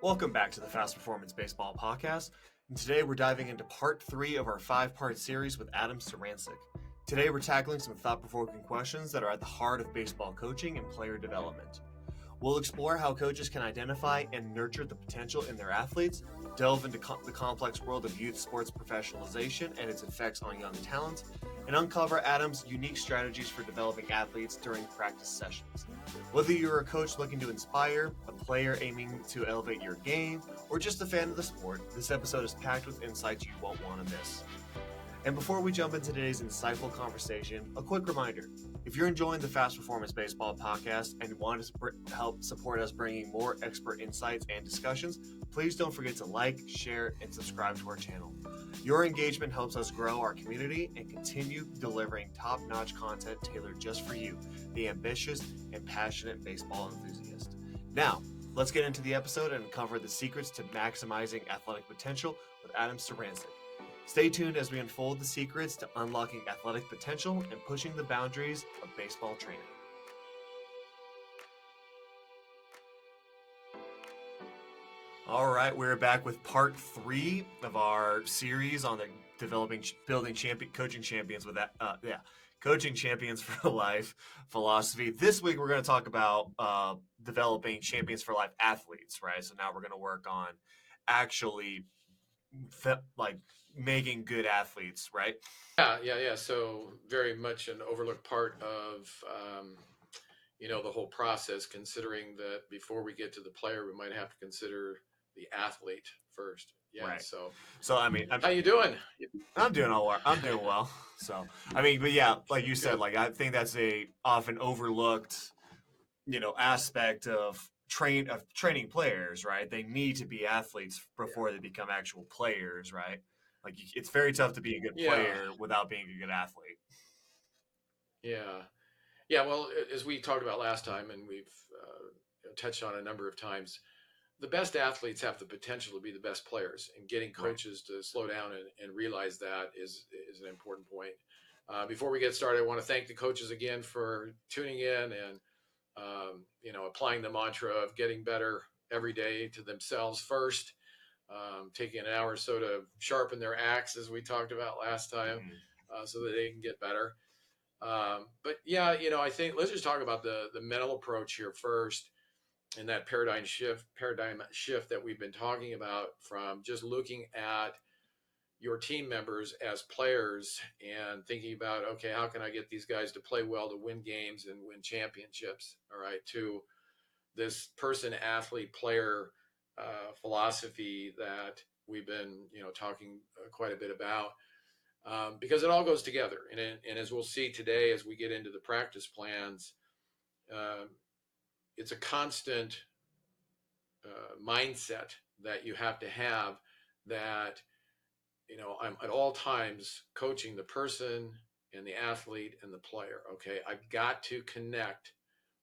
Welcome back to the Fast Performance Baseball Podcast. And today we're diving into part 3 of our 5-part series with Adam Sarancik. Today we're tackling some thought-provoking questions that are at the heart of baseball coaching and player development. We'll explore how coaches can identify and nurture the potential in their athletes, delve into the complex world of youth sports professionalization and its effects on young talent, and uncover Adam's unique strategies for developing athletes during practice sessions. Whether you're a coach looking to inspire, a player aiming to elevate your game, or just a fan of the sport, this episode is packed with insights you won't want to miss. And before we jump into today's insightful conversation, a quick reminder. If you're enjoying the Fast Performance Baseball Podcast and want to help support us bringing more expert insights and discussions, please don't forget to like, share, and subscribe to our channel. Your engagement helps us grow our community and continue delivering top-notch content tailored just for you, the ambitious and passionate baseball enthusiast. Now, let's get into the episode and uncover the secrets to maximizing athletic potential with Adam Sarancik. Stay tuned as we unfold the secrets to unlocking athletic potential and pushing the boundaries of baseball training. All right, we're back with part 3 of our series on the coaching champions with that. Coaching champions for life philosophy. This week we're going to talk about developing champions for life athletes, right? So now we're going to work on actually making good athletes, right? Yeah. So very much an overlooked part of, the whole process, considering that before we get to the player, we might have to consider the athlete first. Yeah. Right. So I mean, how you doing? I'm doing all right. I'm doing well. So, I mean, but yeah, like you said, Good. I think that's a often overlooked, aspect of training players, right? They need to be athletes before they become actual players, right? Like it's very tough to be a good Yeah. player without being a good athlete. Yeah. Yeah. Well, as we talked about last time, and we've touched on a number of times, the best athletes have the potential to be the best players, and getting Right. coaches to slow down and realize that is an important point. Before we get started, I want to thank the coaches again for tuning in and applying the mantra of getting better every day to themselves first, taking an hour or so to sharpen their axe, as we talked about last time, so that they can get better. But yeah, I think let's just talk about the mental approach here first, and that paradigm shift that we've been talking about, from just looking at your team members as players and thinking about, okay, how can I get these guys to play well, to win games and win championships? All right, to this person, athlete, player philosophy that we've been, talking quite a bit about, because it all goes together. And as we'll see today, as we get into the practice plans, uh, it's a constant mindset that you have to have, that I'm at all times coaching the person and the athlete and the player. Okay, I've got to connect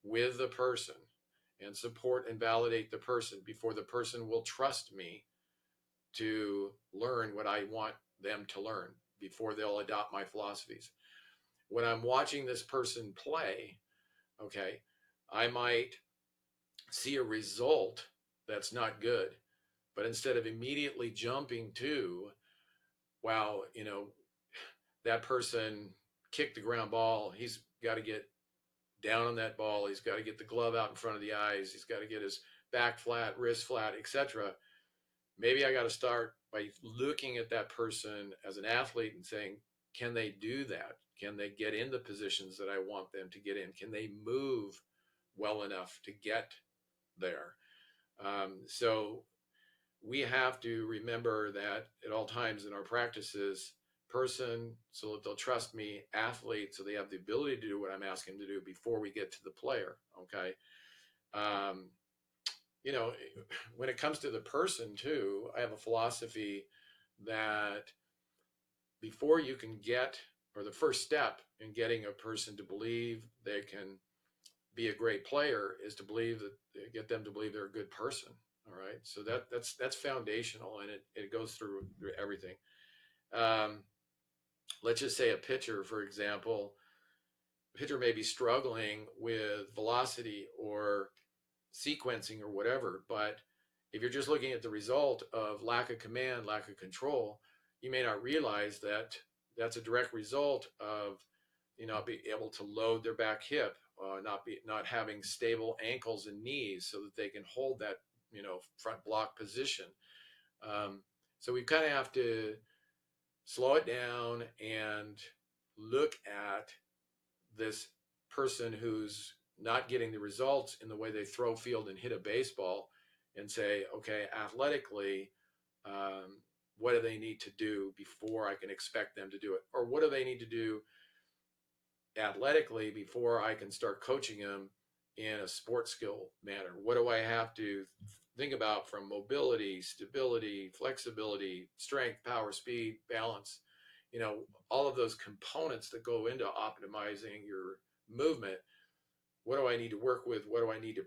with the person and support and validate the person before the person will trust me to learn what I want them to learn, before they'll adopt my philosophies. When I'm watching this person play, okay, I might see a result that's not good, but instead of immediately jumping to, wow, that person kicked the ground ball, he's got to get down on that ball, he's got to get the glove out in front of the eyes, he's got to get his back flat, wrist flat, etc. Maybe I got to start by looking at that person as an athlete and saying, can they do that? Can they get in the positions that I want them to get in? Can they move well enough to get there? So we have to remember that at all times in our practices, person, so that they'll trust me; athlete, so they have the ability to do what I'm asking them to do before we get to the player. Okay. Um, when it comes to the person too, I have a philosophy that before you can get, or the first step in getting a person to believe they can be a great player, is to believe that, get them to believe they're a good person. All right. So that's foundational, and it goes through everything. Um, let's just say a pitcher, for example. A pitcher may be struggling with velocity or sequencing or whatever, but If you're just looking at the result of lack of command, lack of control, you may not realize that that's a direct result of not being able to load their back hip, not having stable ankles and knees so that they can hold that front block position. Um, so we kind of have to slow it down and look at this person who's not getting the results in the way they throw, field, and hit a baseball, and say, okay, athletically, um, what do they need to do before I can expect them to do it? Or what do they need to do athletically before I can start coaching them in a sports skill manner? What do I have to think about from mobility, stability, flexibility, strength, power, speed, balance? All of those components that go into optimizing your movement. What do I need to work with? What do I need to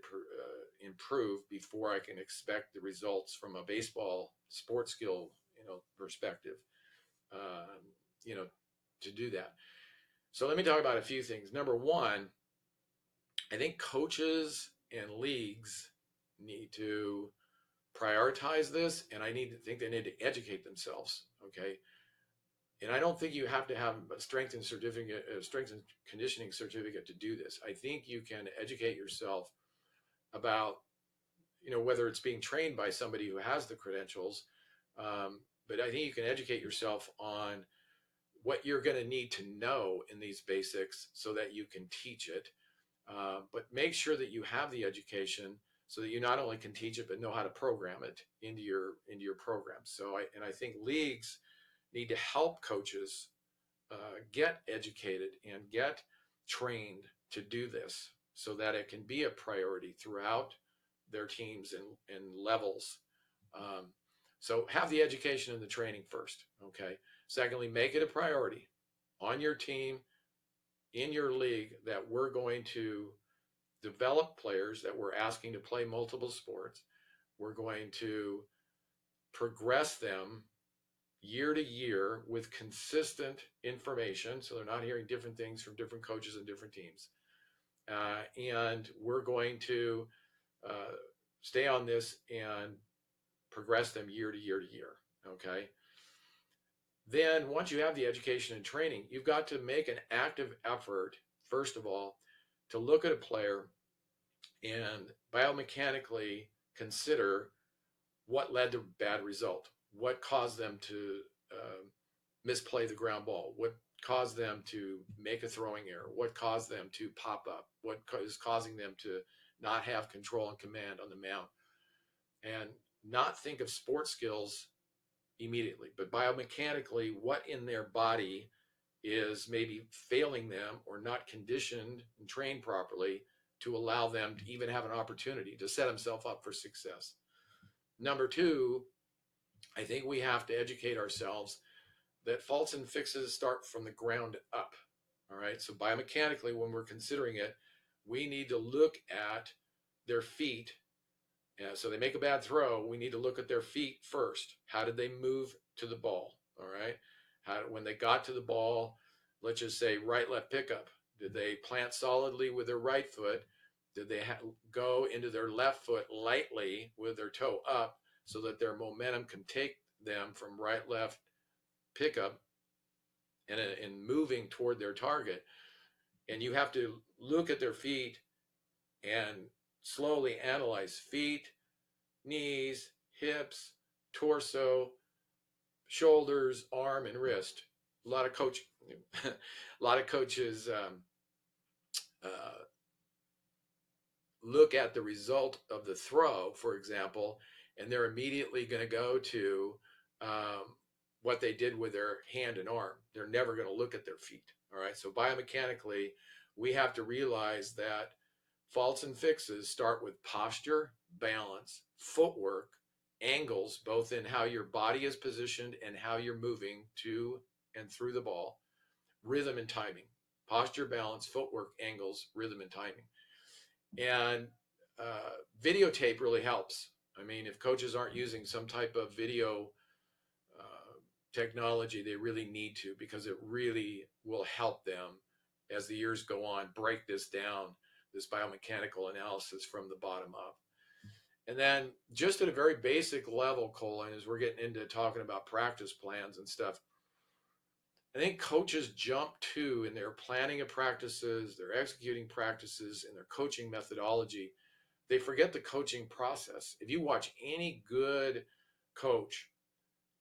improve before I can expect the results from a baseball sports skill, perspective, um, you know, to do that. So let me talk about a few things. Number one, I think coaches and leagues need to prioritize this, and think they need to educate themselves. Okay, and I don't think you have to have a strength and conditioning certificate to do this. I think you can educate yourself about whether it's being trained by somebody who has the credentials, but I think you can educate yourself on what you're going to need to know in these basics so that you can teach it. But make sure that you have the education so that you not only can teach it but know how to program it into your program. I think leagues need to help coaches get educated and get trained to do this so that it can be a priority throughout their teams and levels. Um, so have the education and the training first. Okay. Secondly, make it a priority on your team, in your league, that we're going to develop players that we're asking to play multiple sports. We're going to progress them year to year with consistent information so they're not hearing different things from different coaches and different teams. And we're going to uh, stay on this and progress them year to year to year. Okay. Then once you have the education and training, you've got to make an active effort, first of all, to look at a player and biomechanically consider what led to bad result, what caused them to misplay the ground ball, what caused them to make a throwing error, what caused them to pop up, what is causing them to not have control and command on the mound, and not think of sports skills immediately, but biomechanically, what in their body is maybe failing them or not conditioned and trained properly to allow them to even have an opportunity to set themselves up for success. Number two, I think we have to educate ourselves that faults and fixes start from the ground up. All right. So biomechanically, when we're considering it, we need to look at their feet. So they make a bad throw. We need to look at their feet first. How did they move to the ball? All right. When they got to the ball, let's just say right left pickup. Did they plant solidly with their right foot? Did they go into their left foot lightly with their toe up so that their momentum can take them from right left pickup and moving toward their target? And you have to look at their feet and slowly analyze feet, knees, hips, torso, shoulders, arm, and wrist. A lot of a lot of coaches uh, look at the result of the throw, for example, and they're immediately going to go to what they did with their hand and arm. They're never going to look at their feet. All right. So biomechanically, we have to realize that faults and fixes start with posture, balance, footwork, angles, both in how your body is positioned and how you're moving to and through the ball, rhythm and timing, posture, balance, footwork, angles, rhythm and timing. And videotape really helps. I mean, if coaches aren't using some type of video technology, they really need to, because it really will help them as the years go on break this down, this biomechanical analysis from the bottom up. And then just at a very basic level, Colin, as we're getting into talking about practice plans and stuff, I think coaches jump to in their planning of practices, their executing practices, and their coaching methodology. They forget the coaching process. If you watch any good coach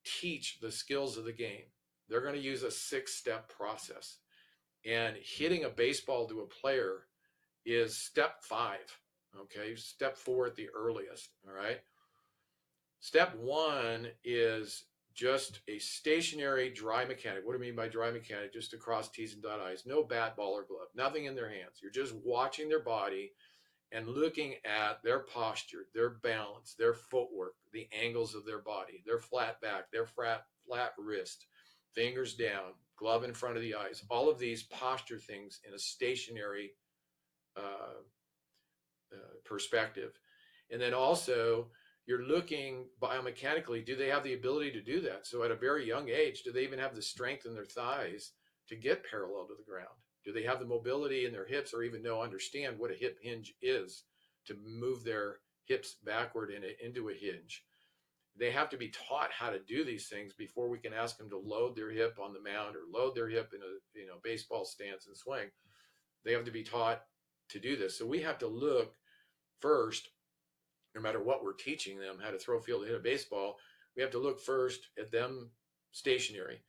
teach the skills of the game, they're going to use a 6-step process. And hitting a baseball to a player is step 5. Okay. Step 4 at the earliest. All right. Step 1 is just a stationary dry mechanic. What do I mean by dry mechanic? Just to cross T's and dot I's. No bat, ball, or glove. Nothing in their hands. You're just watching their body and looking at their posture, their balance, their footwork, the angles of their body, their flat back, their flat wrist, fingers down, glove in front of the eyes, all of these posture things in a stationary uh, perspective. And then also, you're looking biomechanically, do they have the ability to do that? So at a very young age, do they even have the strength in their thighs to get parallel to the ground? Do they have the mobility in their hips or even understand what a hip hinge is to move their hips backward into a hinge? They have to be taught how to do these things before we can ask them to load their hip on the mound or load their hip in a baseball stance and swing. They have to be taught to do this. So we have to look first, no matter what we're teaching them, how to throw, field, hit a baseball, we have to look first at them stationary.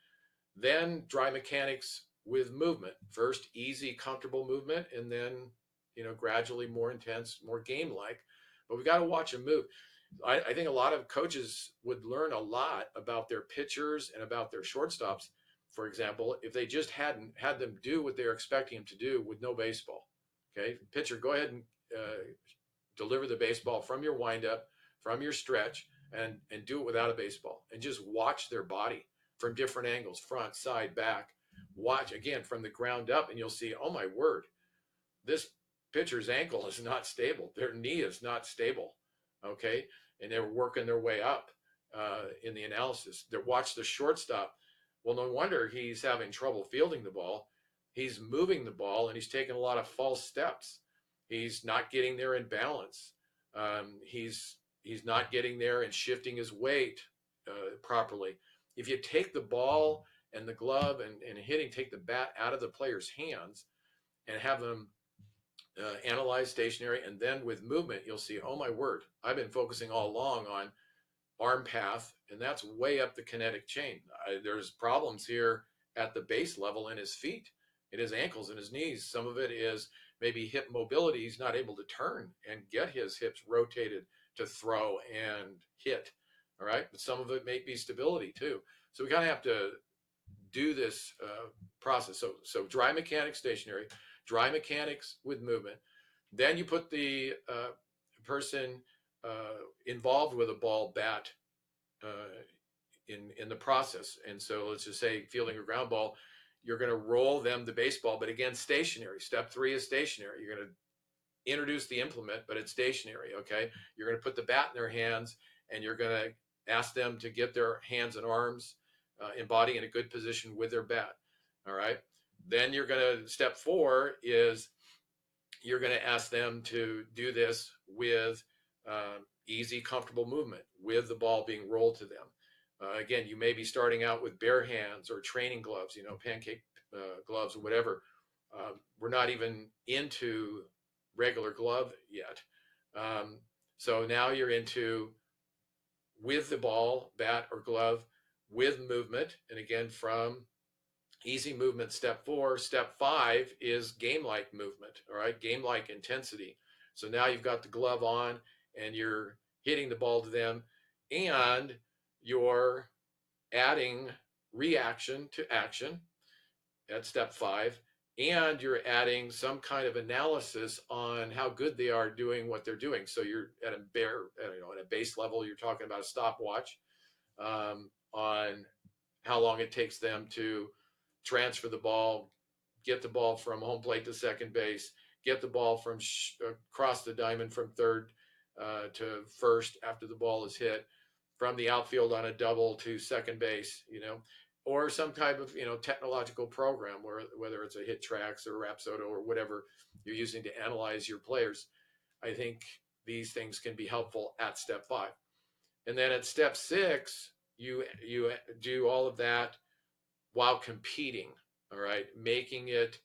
Then dry mechanics with movement. First, easy, comfortable movement, and then, gradually more intense, more game-like. But we got to watch them move. I think a lot of coaches would learn a lot about their pitchers and about their shortstops, for example, if they just hadn't had them do what they're expecting them to do with no baseball. Okay, pitcher, go ahead and deliver the baseball from your windup, from your stretch, and do it without a baseball, and just watch their body from different angles, front, side, back. Watch again from the ground up, and you'll see, oh my word, this pitcher's ankle is not stable. Their knee is not stable. Okay, and they're working their way up in the analysis. They watch the shortstop. Well, no wonder he's having trouble fielding the ball. He's moving the ball, and he's taking a lot of false steps. He's not getting there in balance. He's not getting there and shifting his weight properly. If you take the ball and the glove and hitting, take the bat out of the player's hands and have them analyze stationary, and then with movement, you'll see, oh my word, I've been focusing all along on arm path, and that's way up the kinetic chain. There's problems here at the base level in his feet, in his ankles, and his knees. Some of it is maybe hip mobility. He's not able to turn and get his hips rotated to throw and hit. All right. But some of it may be stability too. So we kind of have to do this process. So dry mechanics, stationary, dry mechanics with movement. Then you put the person involved with a ball, bat, in the process. And so let's just say fielding a ground ball, you're going to roll them the baseball, but again, stationary. Step 3 is stationary. You're going to introduce the implement, but it's stationary. Okay. You're going to put the bat in their hands, and you're going to ask them to get their hands and arms and body in a good position with their bat. All right. Then you're going to, step 4 is you're going to ask them to do this with easy, comfortable movement with the ball being rolled to them. Again, you may be starting out with bare hands or training gloves, pancake gloves or whatever. We're not even into regular glove yet. So now you're into with the ball, bat or glove, with movement. And again, from easy movement, step 4. Step 5 is game-like movement, all right? Game-like intensity. So now you've got the glove on and you're hitting the ball to them, and you're adding reaction to action at step 5, and you're adding some kind of analysis on how good they are doing what they're doing. So you're at a base level, you're talking about a stopwatch on how long it takes them to transfer the ball, get the ball from home plate to second base, get the ball from across the diamond from third to first after the ball is hit, from the outfield on a double to second base, or some type of, technological program whether it's a Hit Tracks or Rapsodo or whatever you're using to analyze your players. I think these things can be helpful at step 5. And then at step 6, you do all of that while competing, all right, making it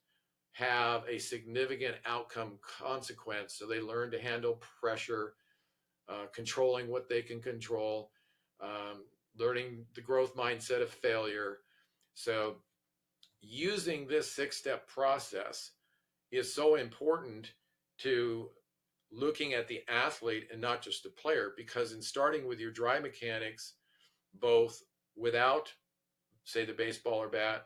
have a significant outcome consequence. So they learn to handle pressure, controlling what they can control, um, learning the growth mindset of failure. So using this 6-step process is so important to looking at the athlete and not just the player, because in starting with your dry mechanics, both without, say, the baseball or bat,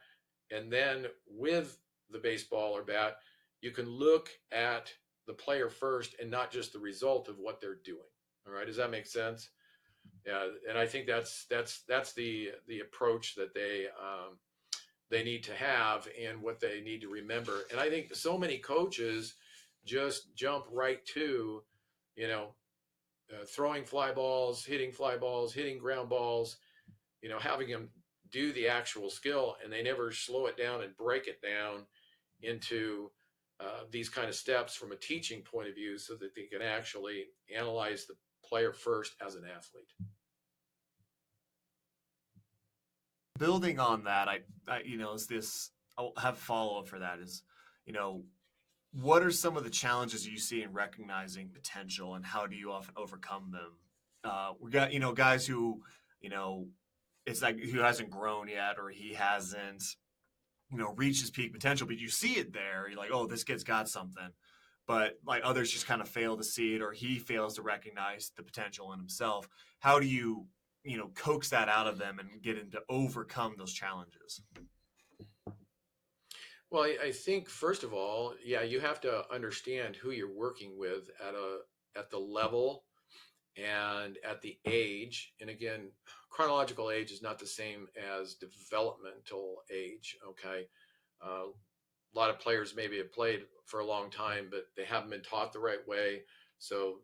and then with the baseball or bat, you can look at the player first and not just the result of what they're doing. All right, does that make sense? Yeah, and I think that's the approach that they need to have and what they need to remember. And I think so many coaches just jump right to, you know, throwing fly balls, hitting ground balls, having them do the actual skill, and they never slow it down and break it down into these kind of steps from a teaching point of view so that they can actually analyze the player first as an athlete. Building on that, is this, I'll have follow up for that is, you know, what are some of the challenges you see in recognizing potential and how do you often overcome them? We got, guys who, you know, it's like who hasn't grown yet or he hasn't, reached his peak potential, but you see it there. You're like, oh, this kid's got something. But like others just kind of fail to see it or he fails to recognize the potential in himself. How do you, coax that out of them and get him to overcome those challenges? Well, I think first of all, yeah, you have to understand who you're working with at the level and at the age. And again, chronological age is not the same as developmental age. Okay, a lot of players maybe have played for a long time, but they haven't been taught the right way. So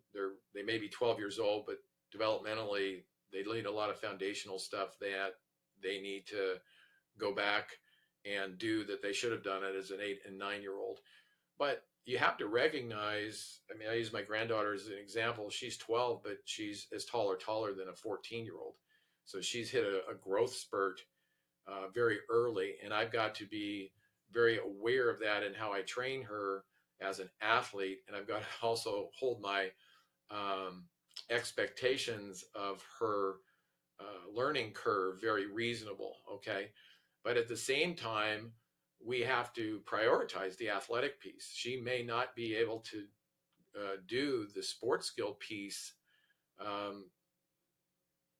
they may be 12 years old, but developmentally they need a lot of foundational stuff that they need to go back and do that they should have done it as an 8 and 9 year old. But you have to recognize, I mean, I use my granddaughter as an example. She's 12, but she's as taller than a 14-year-old. So she's hit a growth spurt very early. And I've got to be very aware of that and how I train her as an athlete. And I've got to also hold my expectations of her learning curve very reasonable. Okay. But at the same time, we have to prioritize the athletic piece. She may not be able to do the sports skill piece um,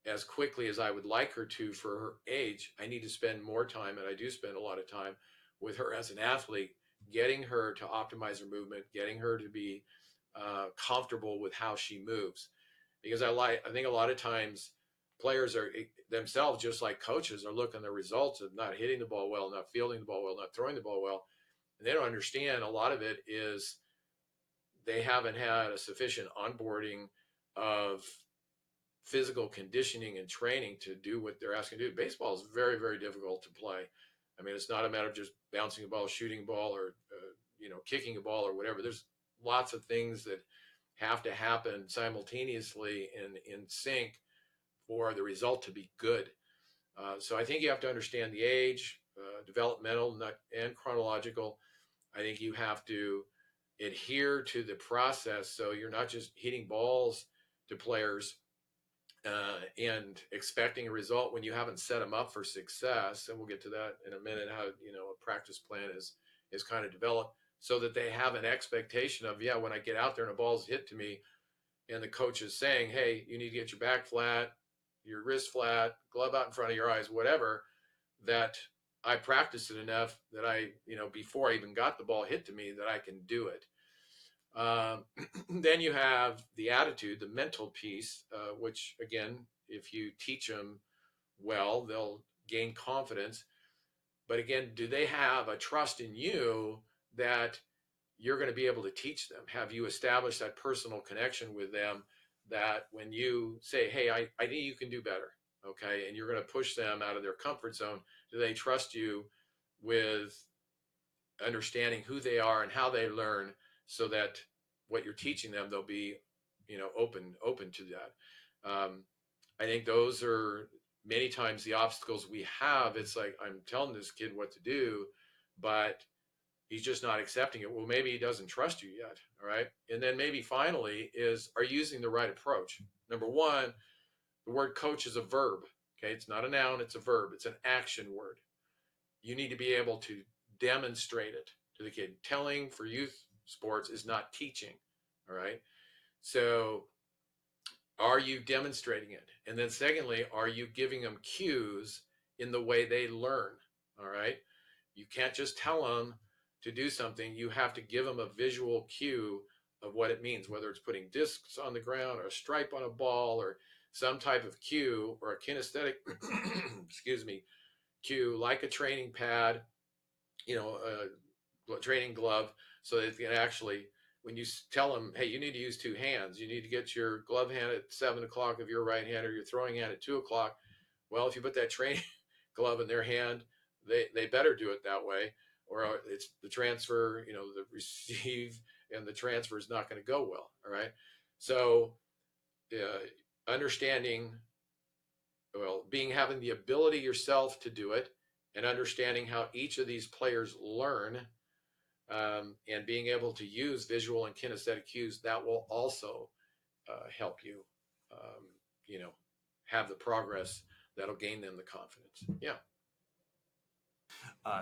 as quickly as I would like her to for her age. I need to spend more time, and I do spend a lot of time with her as an athlete, getting her to optimize her movement, getting her to be comfortable with how she moves. Because I think a lot of times players are themselves, just like coaches, are looking at the results of not hitting the ball well, not fielding the ball well, not throwing the ball well. And they don't understand a lot of it is they haven't had a sufficient onboarding of physical conditioning and training to do what they're asking to do. Baseball is very, very difficult to play. I mean, it's not a matter of just bouncing a ball, shooting a ball, or kicking a ball or whatever. There's lots of things that have to happen simultaneously and in sync for the result to be good. So I think you have to understand the age, developmental and chronological. I think you have to adhere to the process so you're not just hitting balls to players and expecting a result when you haven't set them up for success. And we'll get to that in a minute, how a practice plan is kind of developed so that they have an expectation of, yeah, when I get out there and a ball's hit to me and the coach is saying, hey, you need to get your back flat, your wrist flat, glove out in front of your eyes, whatever, that I practiced it enough that I, before I even got the ball hit to me, that I can do it. Then you have the attitude, the mental piece, which again, if you teach them well, they'll gain confidence. But again, do they have a trust in you that you're going to be able to teach them? Have you established that personal connection with them that when you say, hey, I think you can do better, okay, and you're going to push them out of their comfort zone, do they trust you with understanding who they are and how they learn so that what you're teaching them, they'll be open to that. I think those are many times the obstacles we have. It's like, I'm telling this kid what to do, but he's just not accepting it. Well, maybe he doesn't trust you yet. All right. And then maybe finally is, are you using the right approach? Number one, the word coach is a verb. Okay. It's not a noun, it's a verb. It's an action word. You need to be able to demonstrate it to the kid. Telling for youth sports is not teaching. All right. So are you demonstrating it? And then secondly, are you giving them cues in the way they learn? All right. You can't just tell them to do something. You have to give them a visual cue of what it means, whether it's putting discs on the ground or a stripe on a ball or some type of cue or a kinesthetic, excuse me, cue like a training pad, a training glove, so that they can actually, when you tell them, hey, you need to use two hands, you need to get your glove hand at 7 o'clock if you're right handed, or your throwing hand at 2 o'clock. Well, if you put that training glove in their hand, they better do it that way, or it's the transfer, the receive and the transfer is not going to go well. All right. So, understanding, well, having the ability yourself to do it, and understanding how each of these players learn, and being able to use visual and kinesthetic cues, that will also help you, you know, have the progress that'll gain them the confidence. Yeah.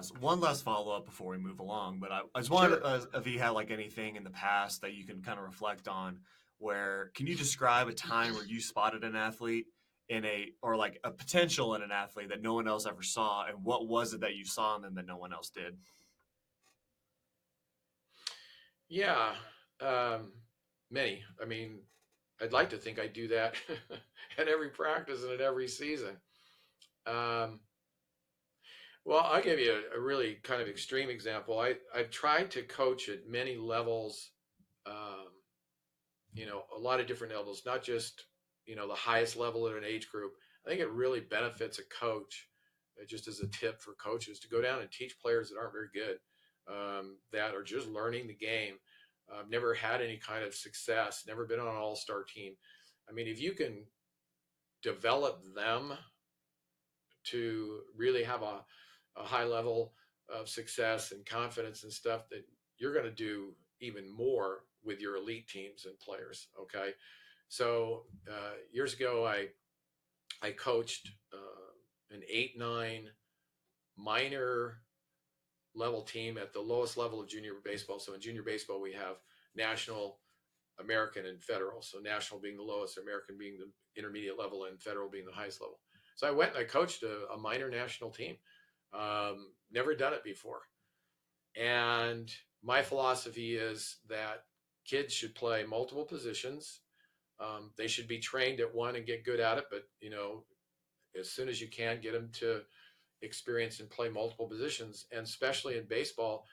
So one last follow up before we move along, but I just wanted Sure. if you had like anything in the past that you can kind of reflect on, where can you describe a time where you spotted an athlete or like a potential in an athlete that no one else ever saw, and what was it that you saw in them that no one else did? Yeah. Um, Many. I mean, I'd like to think I do that at every practice and at every season. Um, well, I'll give you a really kind of extreme example. I've tried to coach at many levels, um, a lot of different levels, not just, the highest level at an age group. I think it really benefits a coach, just as a tip for coaches, to go down and teach players that aren't very good, that are just learning the game. Never had any kind of success, never been on an all-star team. I mean, if you can develop them to really have a high level of success and confidence and stuff, that you're going to do even more with your elite teams and players. Okay. So years ago, I coached an 8-9 minor level team at the lowest level of junior baseball. So in junior baseball, we have national, American, and federal. So national being the lowest, American being the intermediate level, and federal being the highest level. So I went and I coached a minor national team. Never done it before. And my philosophy is that kids should play multiple positions. They should be trained at one and get good at it, but as soon as you can, get them to experience and play multiple positions. And especially in baseball,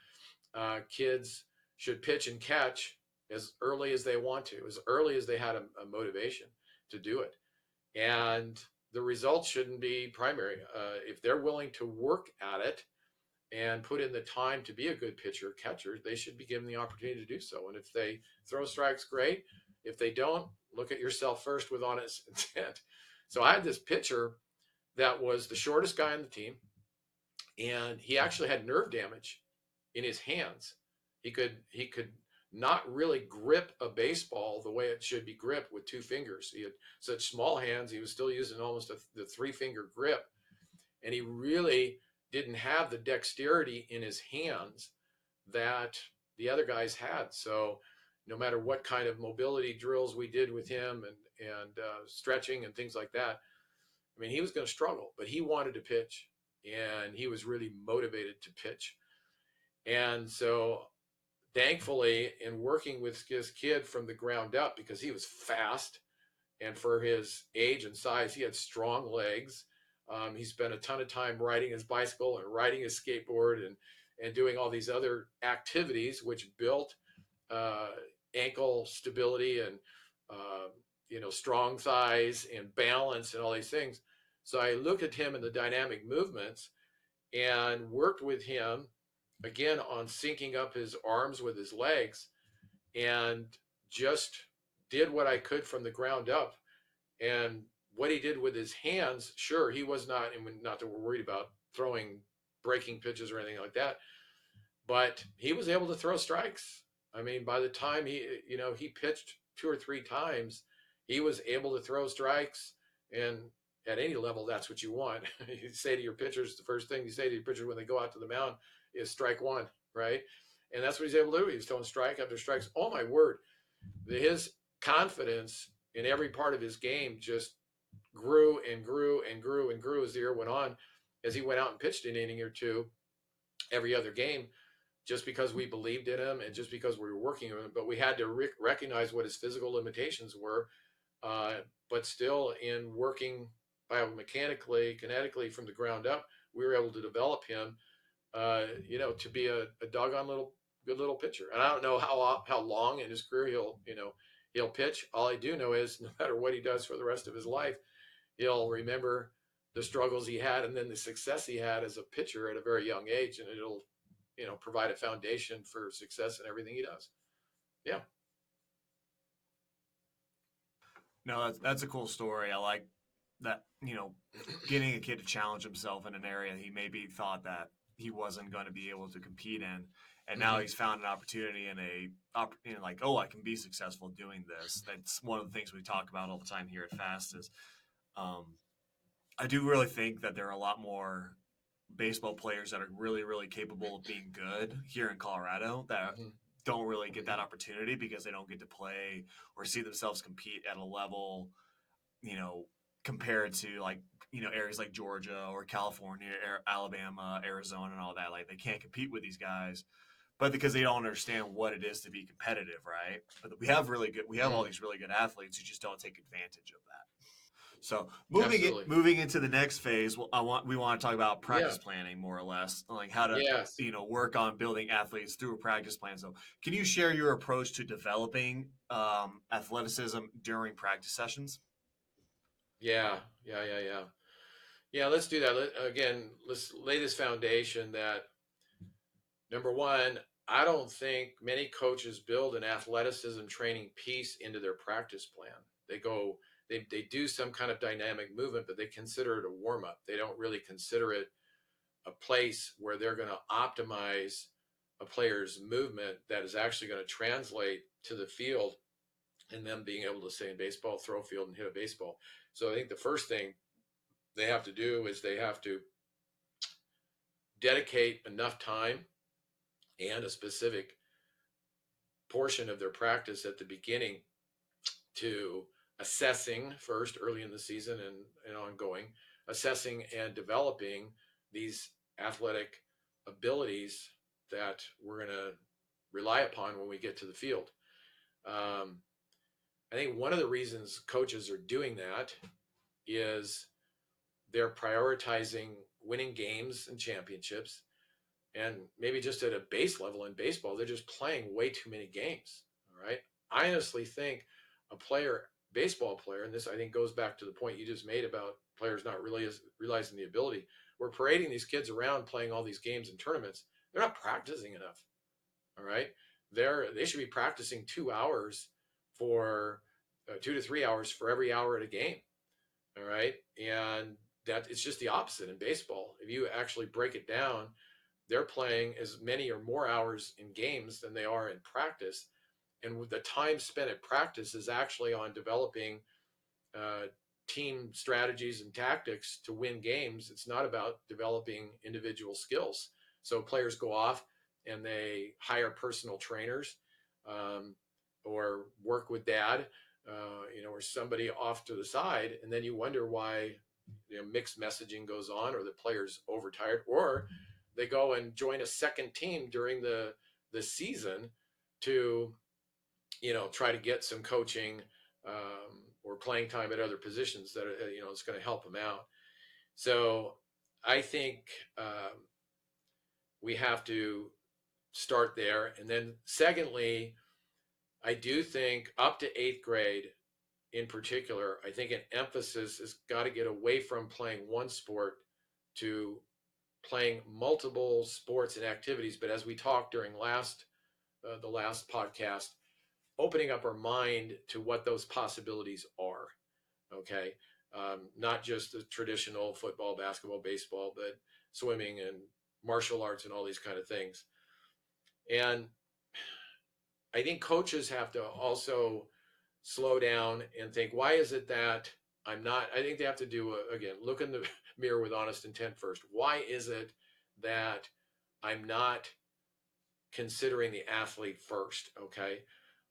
kids should pitch and catch as early as they want to, as early as they had a motivation to do it. And the results shouldn't be primary. If they're willing to work at it and put in the time to be a good pitcher catcher, they should be given the opportunity to do so. And if they throw strikes, great. If they don't, look at yourself first with honest intent. So I had this pitcher that was the shortest guy on the team, and he actually had nerve damage in his hands. He could not really grip a baseball the way it should be gripped with two fingers. He had such small hands. He was still using almost the 3-finger grip, and he really didn't have the dexterity in his hands that the other guys had. So no matter what kind of mobility drills we did with him, and stretching and things like that, I mean, he was going to struggle, but he wanted to pitch, and he was really motivated to pitch. And so thankfully, in working with this kid from the ground up, because he was fast, and for his age and size, he had strong legs. He spent a ton of time riding his bicycle and riding his skateboard, and doing all these other activities, which built uh, ankle stability and strong thighs and balance and all these things. So I looked at him in the dynamic movements and worked with him again on syncing up his arms with his legs, and just did what I could from the ground up. And what he did with his hands, sure, he was not, and not that we're worried about throwing breaking pitches or anything like that, but he was able to throw strikes. I mean, by the time he pitched 2 or 3 times, he was able to throw strikes. And at any level, that's what you want. You say to your pitchers, the first thing you say to your pitcher when they go out to the mound is strike one, right? And that's what he's able to do. He was throwing strike after strikes. Oh my word. His confidence in every part of his game just grew and grew and grew and grew as the year went on, as he went out and pitched an inning or two every other game, just because we believed in him and just because we were working with him. But we had to recognize what his physical limitations were. Uh, but still, in working biomechanically, kinetically from the ground up, we were able to develop him, to be a doggone good little pitcher. And I don't know how long in his career he'll pitch. All I do know is no matter what he does for the rest of his life, he'll remember the struggles he had and then the success he had as a pitcher at a very young age, and it'll provide a foundation for success in everything he does. Yeah. No, that's a cool story. I like that, getting a kid to challenge himself in an area he maybe thought that he wasn't going to be able to compete in. And now Mm-hmm. he's found an opportunity like, oh, I can be successful doing this. That's one of the things we talk about all the time here at Fast is, um, I do really think that there are a lot more baseball players that are really, really capable of being good here in Colorado that Mm-hmm. don't really get that opportunity because they don't get to play or see themselves compete at a level, you know, compared to like, areas like Georgia or California, Alabama, Arizona, and all that. Like they can't compete with these guys, but because they don't understand what it is to be competitive, right? But we have all Mm-hmm. these really good athletes who just don't take advantage of that. So Absolutely. moving into the next phase, we want to talk about Yeah. practice planning more or less, like how to Yes. work on building athletes through a practice plan. So can you share your approach to developing athleticism during practice sessions? Yeah. Yeah. Yeah. Yeah. Yeah. Let's do that. Again, let's lay this foundation that number one, I don't think many coaches build an athleticism training piece into their practice plan. They do some kind of dynamic movement, but they consider it a warm up. They don't really consider it a place where they're going to optimize a player's movement that is actually going to translate to the field and them being able to say in baseball, throw a field and hit a baseball. So I think the first thing they have to do is they have to dedicate enough time and a specific portion of their practice at the beginning to assessing first early in the season and ongoing, assessing and developing these athletic abilities that we're going to rely upon when we get to the field. Um, I think one of the reasons coaches are doing that is they're prioritizing winning games and championships. And maybe just at a base level in baseball, they're just playing way too many games. All right. I honestly think a baseball player, and this I think goes back to the point you just made about players not really realizing the ability. We're parading these kids around playing all these games and tournaments. They're not practicing enough. All right. They should be practicing 2 hours for 2 to 3 hours for every hour at a game. All right. And that it's just the opposite in baseball. If you actually break it down, they're playing as many or more hours in games than they are in practice. And the time spent at practice is actually on developing uh, team strategies and tactics to win games. It's not about developing individual skills. So players go off and they hire personal trainers, um, or work with dad, or somebody off to the side, and then you wonder why mixed messaging goes on, or the players overtired, or they go and join a second team during the season to try to get some coaching, or playing time at other positions that it's going to help them out. So I think we have to start there, and then secondly, I do think up to eighth grade in particular, I think an emphasis has got to get away from playing one sport to playing multiple sports and activities. But as we talked during the last podcast, opening up our mind to what those possibilities are. Okay. Not just the traditional football, basketball, baseball, but swimming and martial arts and all these kind of things. And I think coaches have to also slow down and think, why is it that I'm not? I think they have to do, again, look in the mirror with honest intent first. Why is it that I'm not considering the athlete first? Okay.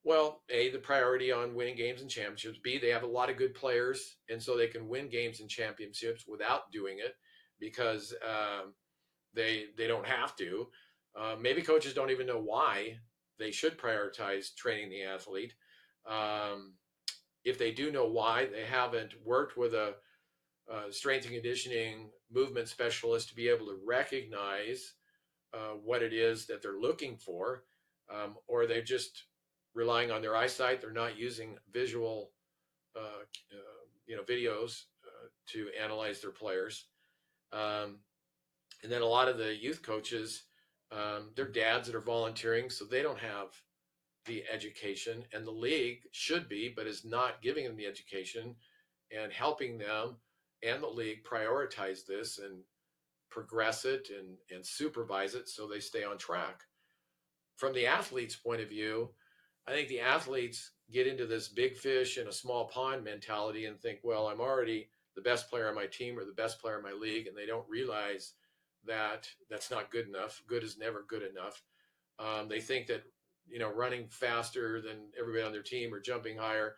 Well, A, the priority on winning games and championships. B, they have a lot of good players, and so they can win games and championships without doing it because they don't have to. Maybe coaches don't even know why they should prioritize training the athlete. Um, if they do know why, they haven't worked with a strength and conditioning movement specialist to be able to recognize what it is that they're looking for, or they're just relying on their eyesight. They're not using visual, videos to analyze their players. Um, and then a lot of the youth coaches, they're dads that are volunteering, so they don't have the education, and the league should be, but is not giving them the education and helping them and the league prioritize this and progress it and supervise it so they stay on track. From the athlete's point of view, I think the athletes get into this big fish in a small pond mentality and think, well, I'm already the best player on my team or the best player in my league, and they don't realize that that's not good enough. Good is never good enough. They think that running faster than everybody on their team or jumping higher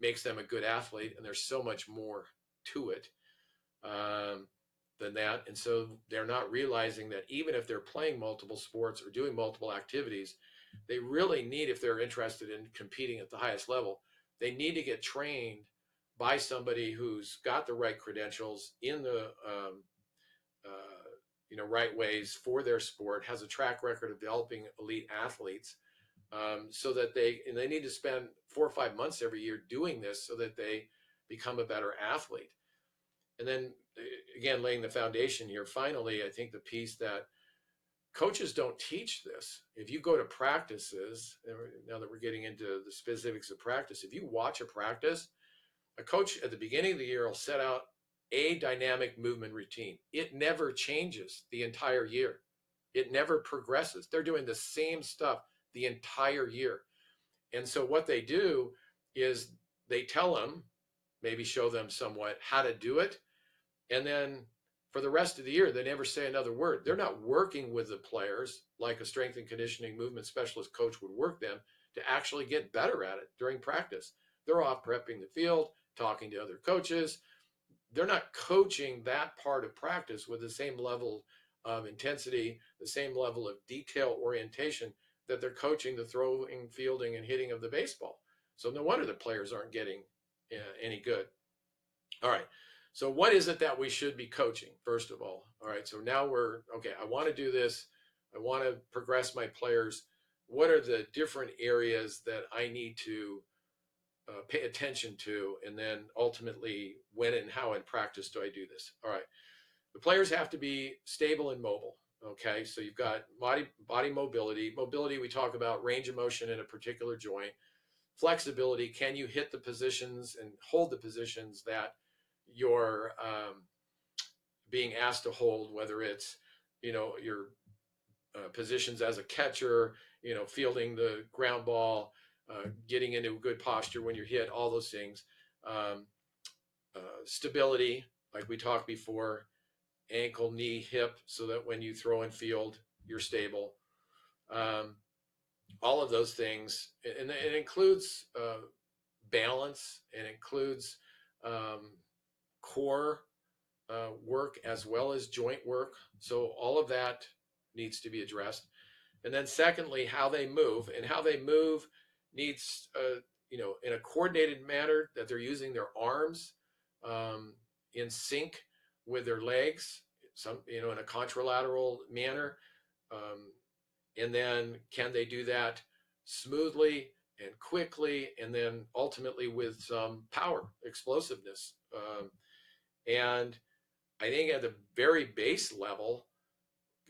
makes them a good athlete, and there's so much more to it um, than that. And so they're not realizing that even if they're playing multiple sports or doing multiple activities, they really need, if they're interested in competing at the highest level, they need to get trained by somebody who's got the right credentials in the right ways for their sport, has a track record of developing elite athletes, so that they need to spend 4 or 5 months every year doing this so that they become a better athlete. And then again, laying the foundation here, finally, I think the piece that coaches don't teach this. If you go to practices, now that we're getting into the specifics of practice, if you watch a practice, a coach at the beginning of the year will set out a dynamic movement routine. It never changes the entire year. It never progresses. They're doing the same stuff the entire year. And so what they do is they tell them, maybe show them somewhat how to do it. And then for the rest of the year, they never say another word. They're not working with the players like a strength and conditioning movement specialist coach would work them to actually get better at it during practice. They're off prepping the field, talking to other coaches. They're not coaching that part of practice with the same level of intensity, the same level of detail orientation that they're coaching the throwing, fielding, and hitting of the baseball. So no wonder the players aren't getting any good. All right. So what is it that we should be coaching, first of all? All right. So now we're okay. I want to do this. I want to progress my players. What are the different areas that I need to pay attention to? And then ultimately, when and how in practice do I do this? All right. The players have to be stable and mobile. Okay. So you've got body mobility. Mobility, we talk about range of motion in a particular joint. Flexibility, can you hit the positions and hold the positions that you're being asked to hold, whether it's your positions as a catcher, fielding the ground ball, getting into a good posture when you're hit, all those things. um, Stability, like we talked before, ankle, knee, hip, so that when you throw and field, you're stable. um, all of those things, and it includes balance, and includes um, core work as well as joint work. So all of that needs to be addressed. And then secondly, how they move, and how they move needs, in a coordinated manner, that they're using their arms um, in sync with their legs, in a contralateral manner. Um, and then can they do that smoothly and quickly, and then ultimately with some power, explosiveness. And I think at the very base level,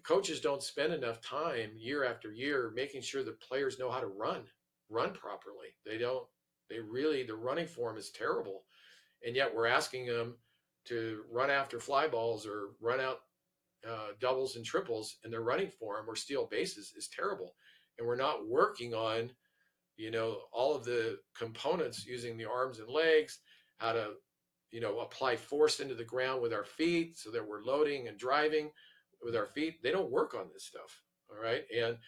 coaches don't spend enough time year after year making sure the players know how to run run properly. The running form is terrible. And yet we're asking them to run after fly balls or run out doubles and triples, and their running form or steal bases is terrible. And we're not working on, all of the components using the arms and legs, how to, apply force into the ground with our feet so that we're loading and driving with our feet. They don't work on this stuff. All right. And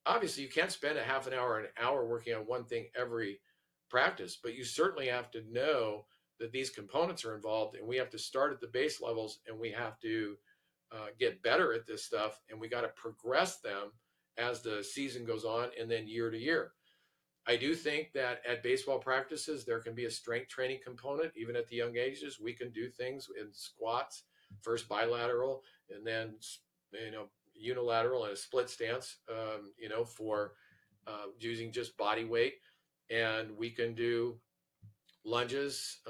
obviously you can't spend a half an hour working on one thing every practice, but you certainly have to know that these components are involved, and we have to start at the base levels, and we have to get better at this stuff, and we got to progress them as the season goes on and then year to year. I do think that at baseball practices, there can be a strength training component. Even at the young ages, we can do things in squats, first bilateral, and then, unilateral and a split stance, for using just body weight. And we can do lunges,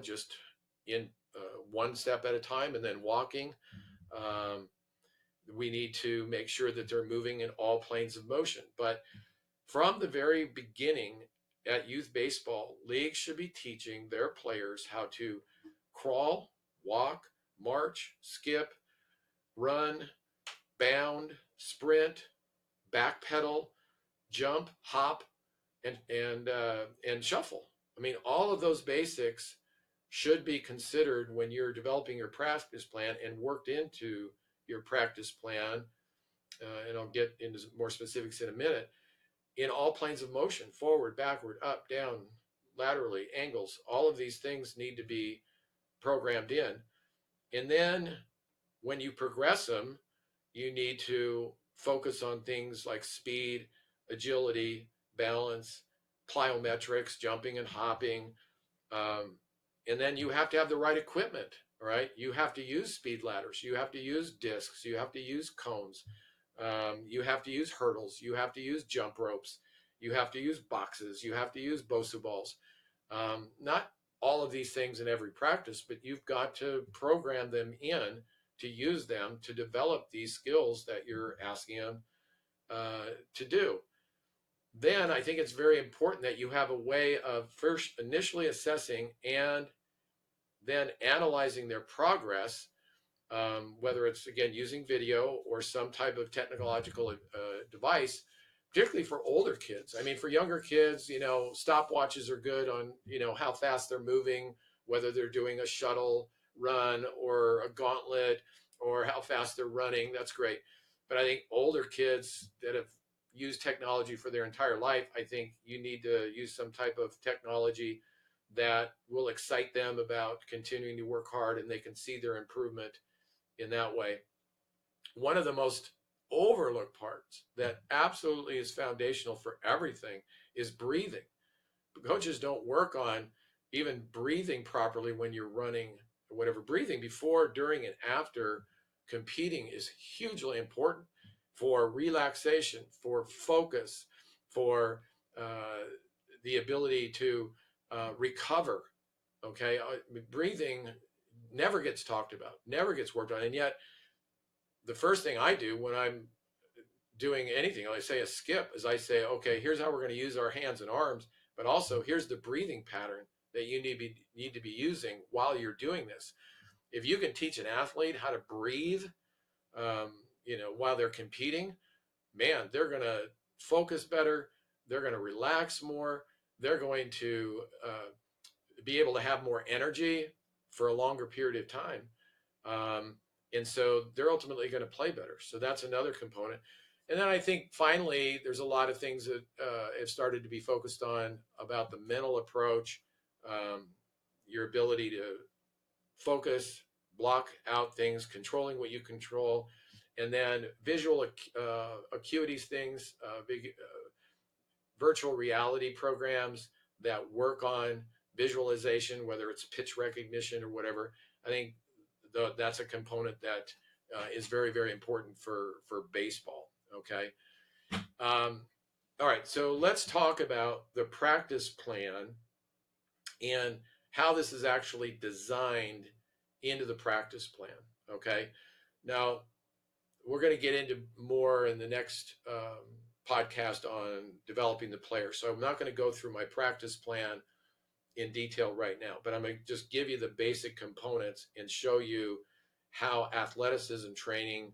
just in one step at a time, and then walking. Um, we need to make sure that they're moving in all planes of motion. But from the very beginning at youth baseball, leagues should be teaching their players how to crawl, walk, march, skip, run, bound, sprint, backpedal, jump, hop, and shuffle. I mean, all of those basics should be considered when you're developing your practice plan and worked into your practice plan. And I'll get into more specifics in a minute. In all planes of motion, forward, backward, up, down, laterally, angles, all of these things need to be programmed in. And then when you progress them, you need to focus on things like speed, agility, balance, plyometrics, jumping and hopping. And then you have to have the right equipment, right? You have to use speed ladders. You have to use discs. You have to use cones. You have to use hurdles. You have to use jump ropes. You have to use boxes. You have to use BOSU balls. Not all of these things in every practice, but you've got to program them in to use them to develop these skills that you're asking them to do. Then I think it's very important that you have a way of first initially assessing and then analyzing their progress, whether it's, again, using video or some type of technological device, particularly for older kids. I mean, for younger kids, stopwatches are good on, how fast they're moving, whether they're doing a shuttle run or a gauntlet or how fast they're running. That's great. But I think older kids that have used technology for their entire life, I think you need to use some type of technology that will excite them about continuing to work hard, and they can see their improvement in that way. One of the most overlooked parts that absolutely is foundational for everything is breathing. Coaches don't work on even breathing properly when you're running or whatever. Breathing before, during, and after competing is hugely important for relaxation, for focus, for the ability to recover. Okay, breathing never gets talked about, never gets worked on, and yet the first thing I do when I'm doing anything, like say a skip, is I say, okay, here's how we're going to use our hands and arms, but also here's the breathing pattern that you need to be using while you're doing this. If you can teach an athlete how to breathe, while they're competing, man, they're going to focus better. They're going to relax more. They're going to be able to have more energy for a longer period of time. And so they're ultimately going to play better. So that's another component. And then I think finally, there's a lot of things that have started to be focused on about the mental approach, your ability to focus, block out things, controlling what you control, and then visual acuities things, virtual reality programs that work on visualization, whether it's pitch recognition or whatever. I think that's a component that is very, very important for baseball. Okay. All right. So let's talk about the practice plan and how this is actually designed into the practice plan. Okay. Now, we're going to get into more in the next podcast on developing the player. So I'm not going to go through my practice plan in detail right now, but I'm going to just give you the basic components and show you how athleticism training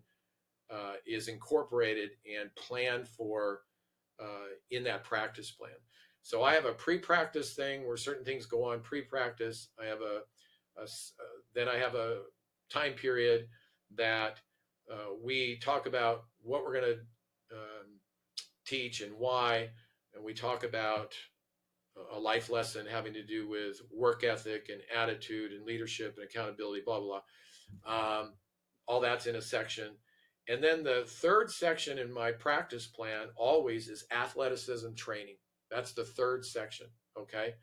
is incorporated and planned for in that practice plan. So I have a pre-practice thing where certain things go on pre-practice. I have then I have a time period that we talk about what we're going to teach and why, and we talk about a life lesson having to do with work ethic and attitude and leadership and accountability, blah blah blah. All that's in a section. And then the third section in my practice plan always is athleticism training. That's the third section. Okay.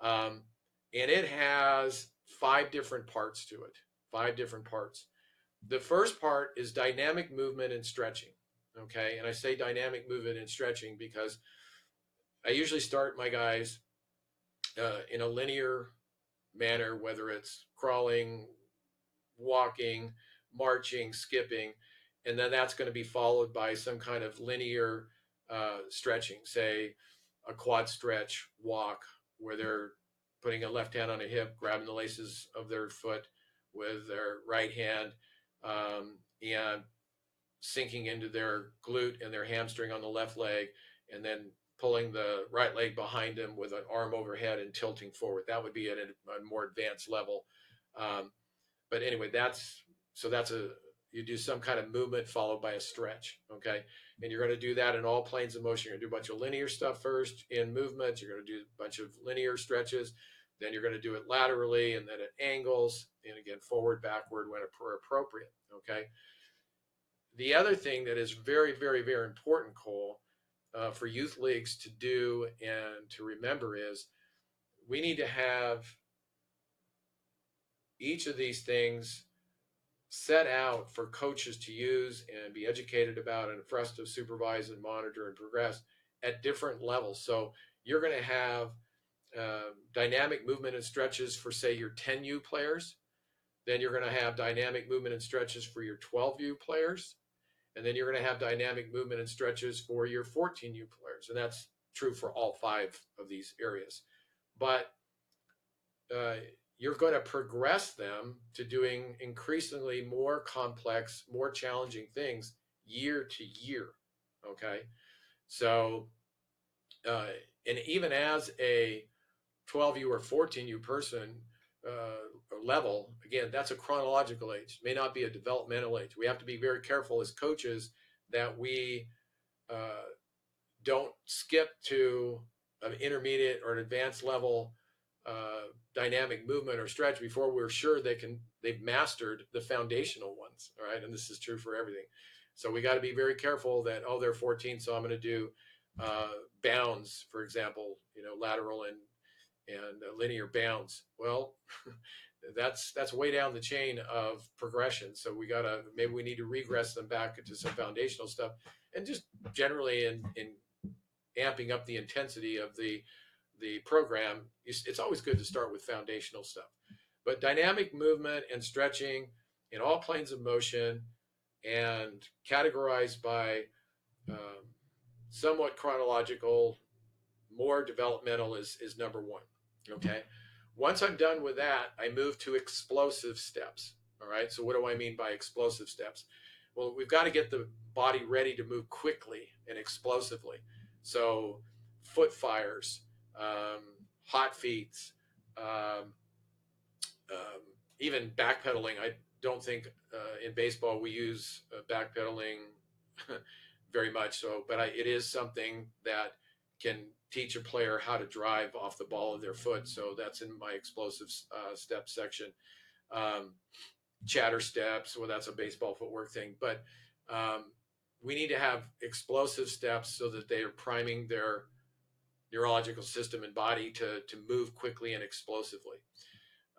Um, and it has 5 different parts to it. 5 different parts. The first part is dynamic movement and stretching. Okay. And I say dynamic movement and stretching because I usually start my guys in a linear manner, whether it's crawling, walking, marching, skipping, and then that's going to be followed by some kind of linear stretching, say a quad stretch walk, where they're putting a left hand on a hip, grabbing the laces of their foot with their right hand, and sinking into their glute and their hamstring on the left leg, and then pulling the right leg behind them with an arm overhead and tilting forward. That would be at a more advanced level. But anyway, that's a you do some kind of movement followed by a stretch, okay? And you're going to do that in all planes of motion. You're going to do a bunch of linear stuff first in movements. You're going to do a bunch of linear stretches. Then you're going to do it laterally and then at angles, and again forward, backward when appropriate, okay? The other thing that is very, very, very important, Cole, for youth leagues to do and to remember is we need to have each of these things set out for coaches to use and be educated about, and for us to supervise and monitor and progress at different levels. So you're going to have dynamic movement and stretches for, say, your 10U players. Then you're going to have dynamic movement and stretches for your 12U players. And then you're going to have dynamic movement and stretches for your 14U players. And that's true for all 5 of these areas. But you're going to progress them to doing increasingly more complex, more challenging things year to year. Okay. So, and even as a 12U or 14U person level, again, that's a chronological age, may not be a developmental age. We have to be very careful as coaches that we don't skip to an intermediate or an advanced level dynamic movement or stretch before we're sure they've mastered the foundational ones. All right. And this is true for everything. So we got to be very careful that, oh, they're 14, so I'm going to do bounds, for example, lateral and linear bounds. Well, that's way down the chain of progression. So maybe we need to regress them back into some foundational stuff, and just generally in amping up the intensity of the program, it's always good to start with foundational stuff. But dynamic movement and stretching in all planes of motion, and categorized by somewhat chronological, more developmental is number 1. Okay. Once I'm done with that, I move to explosive steps. All right. So what do I mean by explosive steps? Well, we've got to get the body ready to move quickly and explosively. So foot fires, hot feet, um, even backpedaling. I don't think in baseball we use backpedaling very much. So, but it is something that can teach a player how to drive off the ball of their foot. So that's in my explosive step section. Chatter steps, well, that's a baseball footwork thing. But we need to have explosive steps so that they are priming their neurological system and body to move quickly and explosively.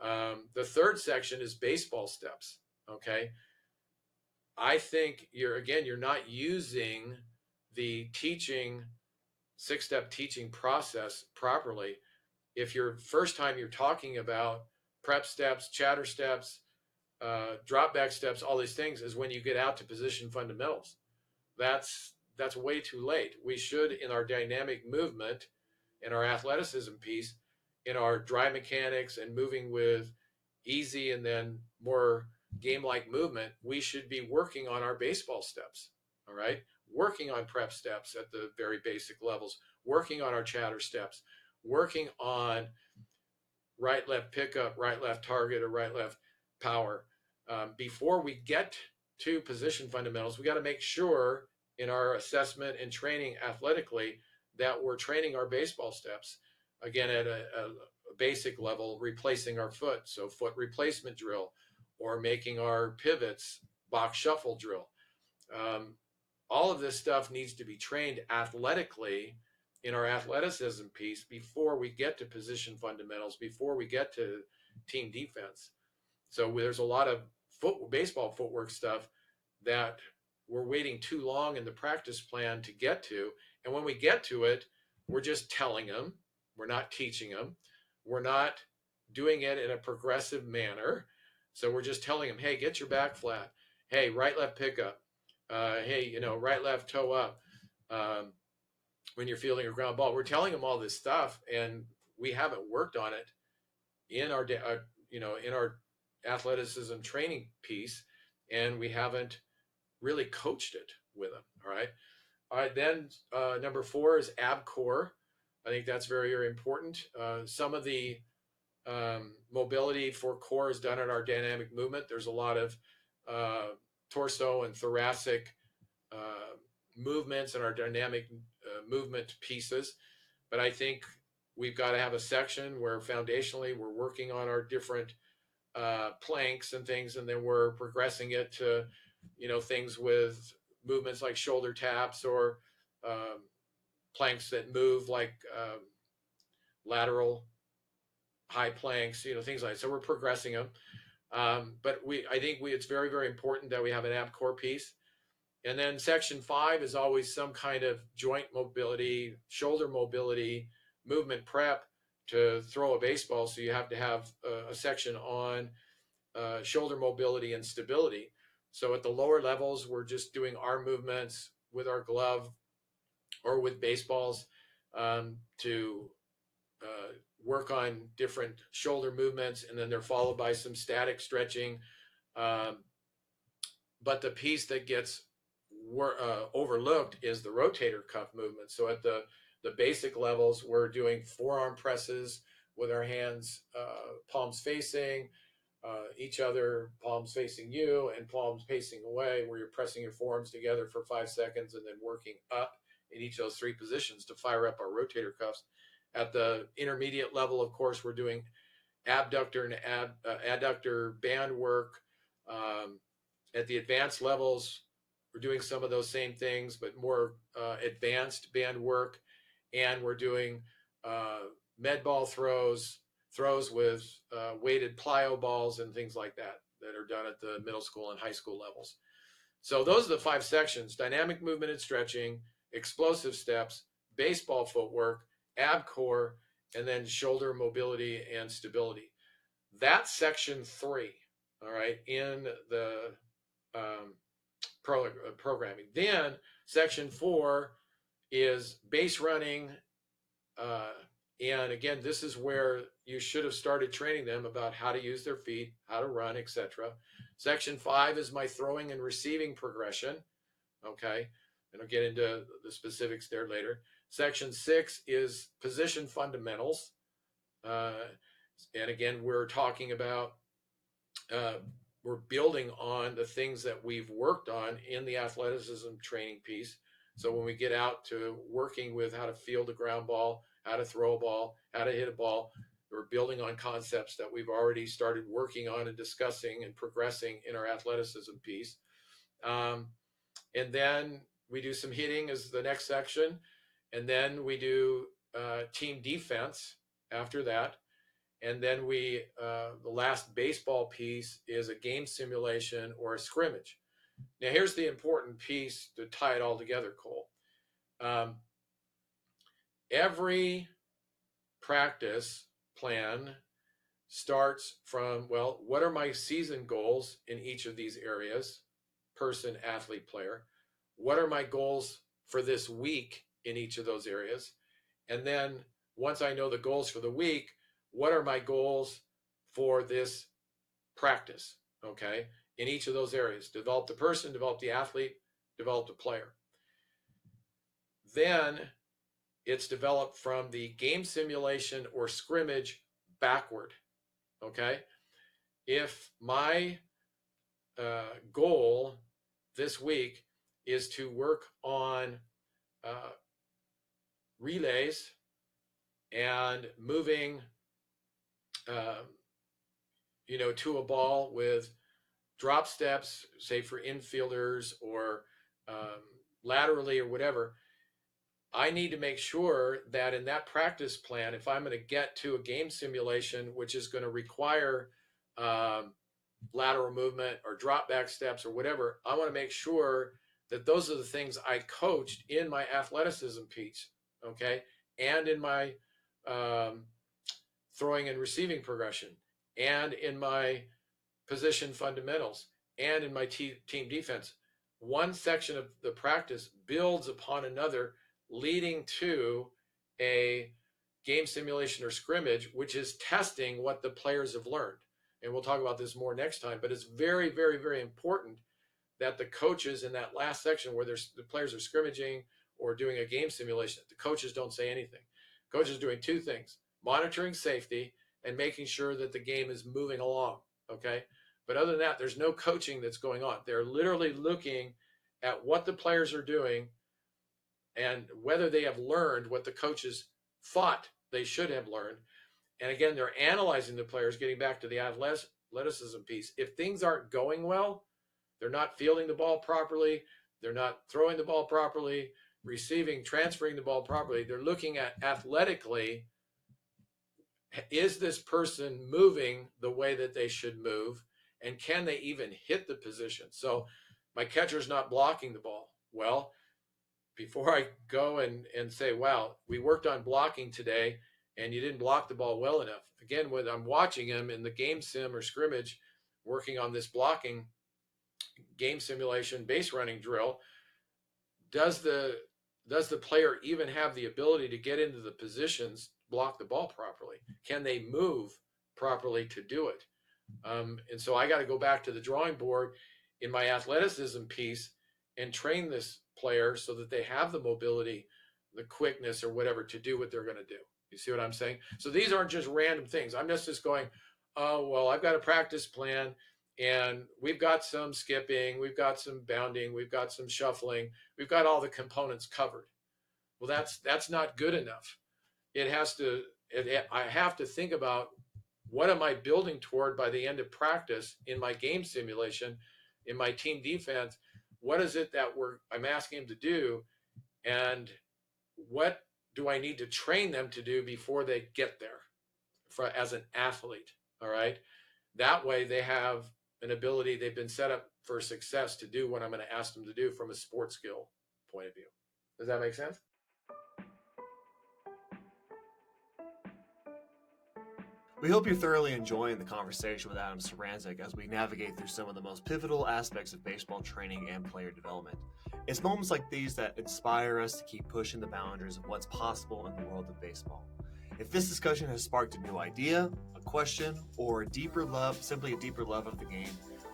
The third section is baseball steps. Okay. I think you're not using the 6-step teaching process properly if your first time you're talking about prep steps, chatter steps, drop back steps, all these things, is when you get out to position fundamentals. That's that's way too late. We should, in our dynamic movement, in our athleticism piece, in our dry mechanics and moving with easy and then more game-like movement, we should be working on our baseball steps. All right, working on prep steps at the very basic levels, working on our chatter steps, working on right left pickup, right left target, or right left power. Before we get to position fundamentals, we got to make sure in our assessment and training athletically that we're training our baseball steps again at a basic level, replacing our foot. So, foot replacement drill, or making our pivots box shuffle drill. Um, all of this stuff needs to be trained athletically in our athleticism piece before we get to position fundamentals, before we get to team defense. So there's a lot of baseball footwork stuff that we're waiting too long in the practice plan to get to. And when we get to it, we're just telling them, we're not teaching them, we're not doing it in a progressive manner. So we're just telling them, hey, get your back flat. Hey, right left pickup. Hey, right left toe up. When you're fielding a ground ball, we're telling them all this stuff, and we haven't worked on it in our in our athleticism training piece, and we haven't really coached it with them. All right, then number 4 is ab core. I think that's very, very important. Some of the mobility for core is done in our dynamic movement. There's a lot of torso and thoracic movements in our dynamic movement pieces, but I think we've got to have a section where foundationally we're working on our different planks and things, and then we're progressing it to things with movements like shoulder taps, or planks that move like lateral high planks, things like that. So we're progressing them. But I think it's very, very important that we have an ab core piece. And then section 5 is always some kind of joint mobility, shoulder mobility, movement prep to throw a baseball. So you have to have a section on shoulder mobility and stability. So at the lower levels, we're just doing arm movements with our glove or with baseballs to work on different shoulder movements, and then they're followed by some static stretching. But the piece that gets overlooked is the rotator cuff movement. So at the basic levels, we're doing forearm presses with our hands palms facing each other, palms facing you, and palms facing away, where you're pressing your forearms together for 5 seconds and then working up in each of those 3 positions to fire up our rotator cuffs. At the intermediate level, of course, we're doing abductor and adductor band work. At the advanced levels, we're doing some of those same things, but more advanced band work. And we're doing med ball throws with weighted plyo balls and things like that are done at the middle school and high school levels. So those are the 5 sections: dynamic movement and stretching, explosive steps, baseball footwork, ab core, and then shoulder mobility and stability. That's section 3, all right, in the programming. Then section 4 is base running. And again, this is where you should have started training them about how to use their feet, how to run, etc. Section 5 is my throwing and receiving progression. Okay, and I'll get into the specifics there later. Section 6 is position fundamentals. And again, we're talking about, we're building on the things that we've worked on in the athleticism training piece. So when we get out to working with how to field a ground ball, how to throw a ball, how to hit a ball, we're building on concepts that we've already started working on and discussing and progressing in our athleticism piece. And then we do some hitting as the next section. And then we do team defense after that. And then the last baseball piece is a game simulation or a scrimmage. Now, here's the important piece to tie it all together, Cole. Every practice plan starts from, well, what are my season goals in each of these areas? Person, athlete, player. What are my goals for this week in each of those areas. And then once I know the goals for the week, what are my goals for this practice? Okay, in each of those areas, develop the person, develop the athlete, develop the player. Then it's developed from the game simulation or scrimmage backward. Okay, if my goal this week is to work on uh, relays and moving, um, to a ball with drop steps, say for infielders or um, laterally or whatever, I need to make sure that in that practice plan, if I'm going to get to a game simulation, which is going to require um, lateral movement or drop back steps or whatever, I want to make sure that those are the things I coached in my athleticism piece, okay, and in my um, throwing and receiving progression, and in my position fundamentals, and in my team defense. One section of the practice builds upon another, leading to a game simulation or scrimmage, which is testing what the players have learned. And we'll talk about this more next time, but it's very, very, very important that the coaches in that last section where the players are scrimmaging or doing a game simulation, the coaches don't say anything. Coaches are doing two things: monitoring safety and making sure that the game is moving along. Okay. But other than that, there's no coaching that's going on. They're literally looking at what the players are doing and whether they have learned what the coaches thought they should have learned. And again, they're analyzing the players, getting back to the athleticism piece. If things aren't going well, they're not fielding the ball properly, they're not throwing the ball properly, receiving, transferring the ball properly. They're looking at athletically, is this person moving the way that they should move? And can they even hit the position? So my catcher's not blocking the ball. Well, before I go and say, wow, we worked on blocking today and you didn't block the ball well enough. Again, when I'm watching him in the game sim or scrimmage, working on this blocking game simulation base running drill, does the player even have the ability to get into the positions, block the ball properly? Can they move properly to do it? And so I got to go back to the drawing board in my athleticism piece and train this player so that they have the mobility, the quickness, or whatever to do what they're going to do. You see what I'm saying? So these aren't just random things. I'm just going, oh, well, I've got a practice plan and we've got some skipping, we've got some bounding, we've got some shuffling, we've got all the components covered. Well, that's not good enough. I have to think about, what am I building toward by the end of practice in my game simulation, in my team defense? What is it that I'm asking them to do? And what do I need to train them to do before they get there as an athlete? All right. That way they have an ability, they've been set up for success to do what I'm going to ask them to do from a sports skill point of view. Does that make sense? We hope you're thoroughly enjoying the conversation with Adam Sarancik as we navigate through some of the most pivotal aspects of baseball training and player development. It's moments like these that inspire us to keep pushing the boundaries of what's possible in the world of baseball. If this discussion has sparked a new idea, a question, or simply a deeper love of the game,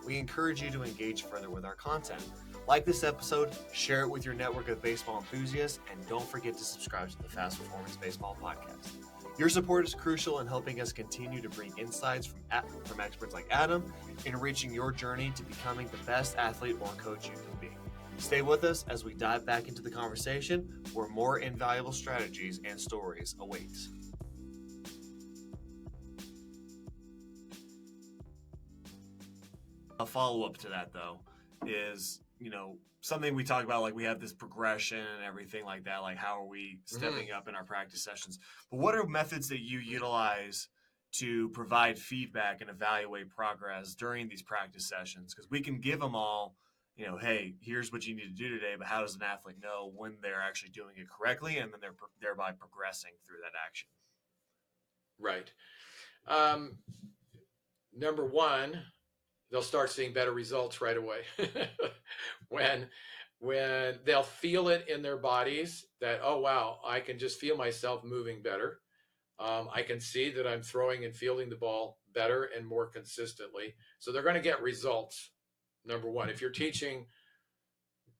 we encourage you to engage further with our content. Like this episode, share it with your network of baseball enthusiasts, and don't forget to subscribe to the Fast Performance Baseball Podcast. Your support is crucial in helping us continue to bring insights from experts like Adam in reaching your journey to becoming the best athlete or coach you can be. Stay with us as we dive back into the conversation where more invaluable strategies and stories await. A follow-up to that, though, is, something we talk about, like we have this progression and everything like that, like how are we stepping up in our practice sessions. But what are methods that you utilize to provide feedback and evaluate progress during these practice sessions? Because we can give them all, hey, here's what you need to do today, but how does an athlete know when they're actually doing it correctly and then they're thereby progressing through that action? Right. Number one, they'll start seeing better results right away when when they'll feel it in their bodies that, oh, wow, I can just feel myself moving better. I can see that I'm throwing and fielding the ball better and more consistently. So they're going to get results. Number one, if you're teaching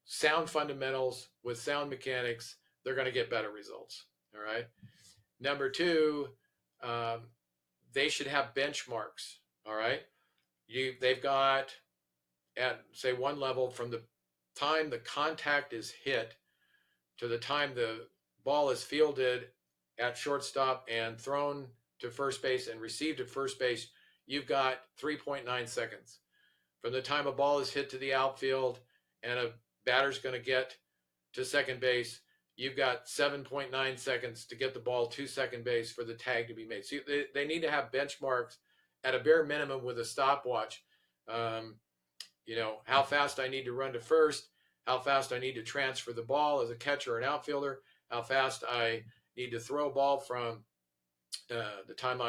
sound fundamentals with sound mechanics, they're going to get better results. All right. Number two, um, they should have benchmarks. All right. They've got at say one level from the time the contact is hit to the time the ball is fielded at shortstop and thrown to first base and received at first base, you've got 3.9 seconds. From the time a ball is hit to the outfield and a batter's going to get to second base, you've got 7.9 seconds to get the ball to second base for the tag to be made. So they need to have benchmarks at a bare minimum with a stopwatch. Um, how fast I need to run to first, how fast I need to transfer the ball as a catcher or an outfielder, how fast I need to throw a ball from the time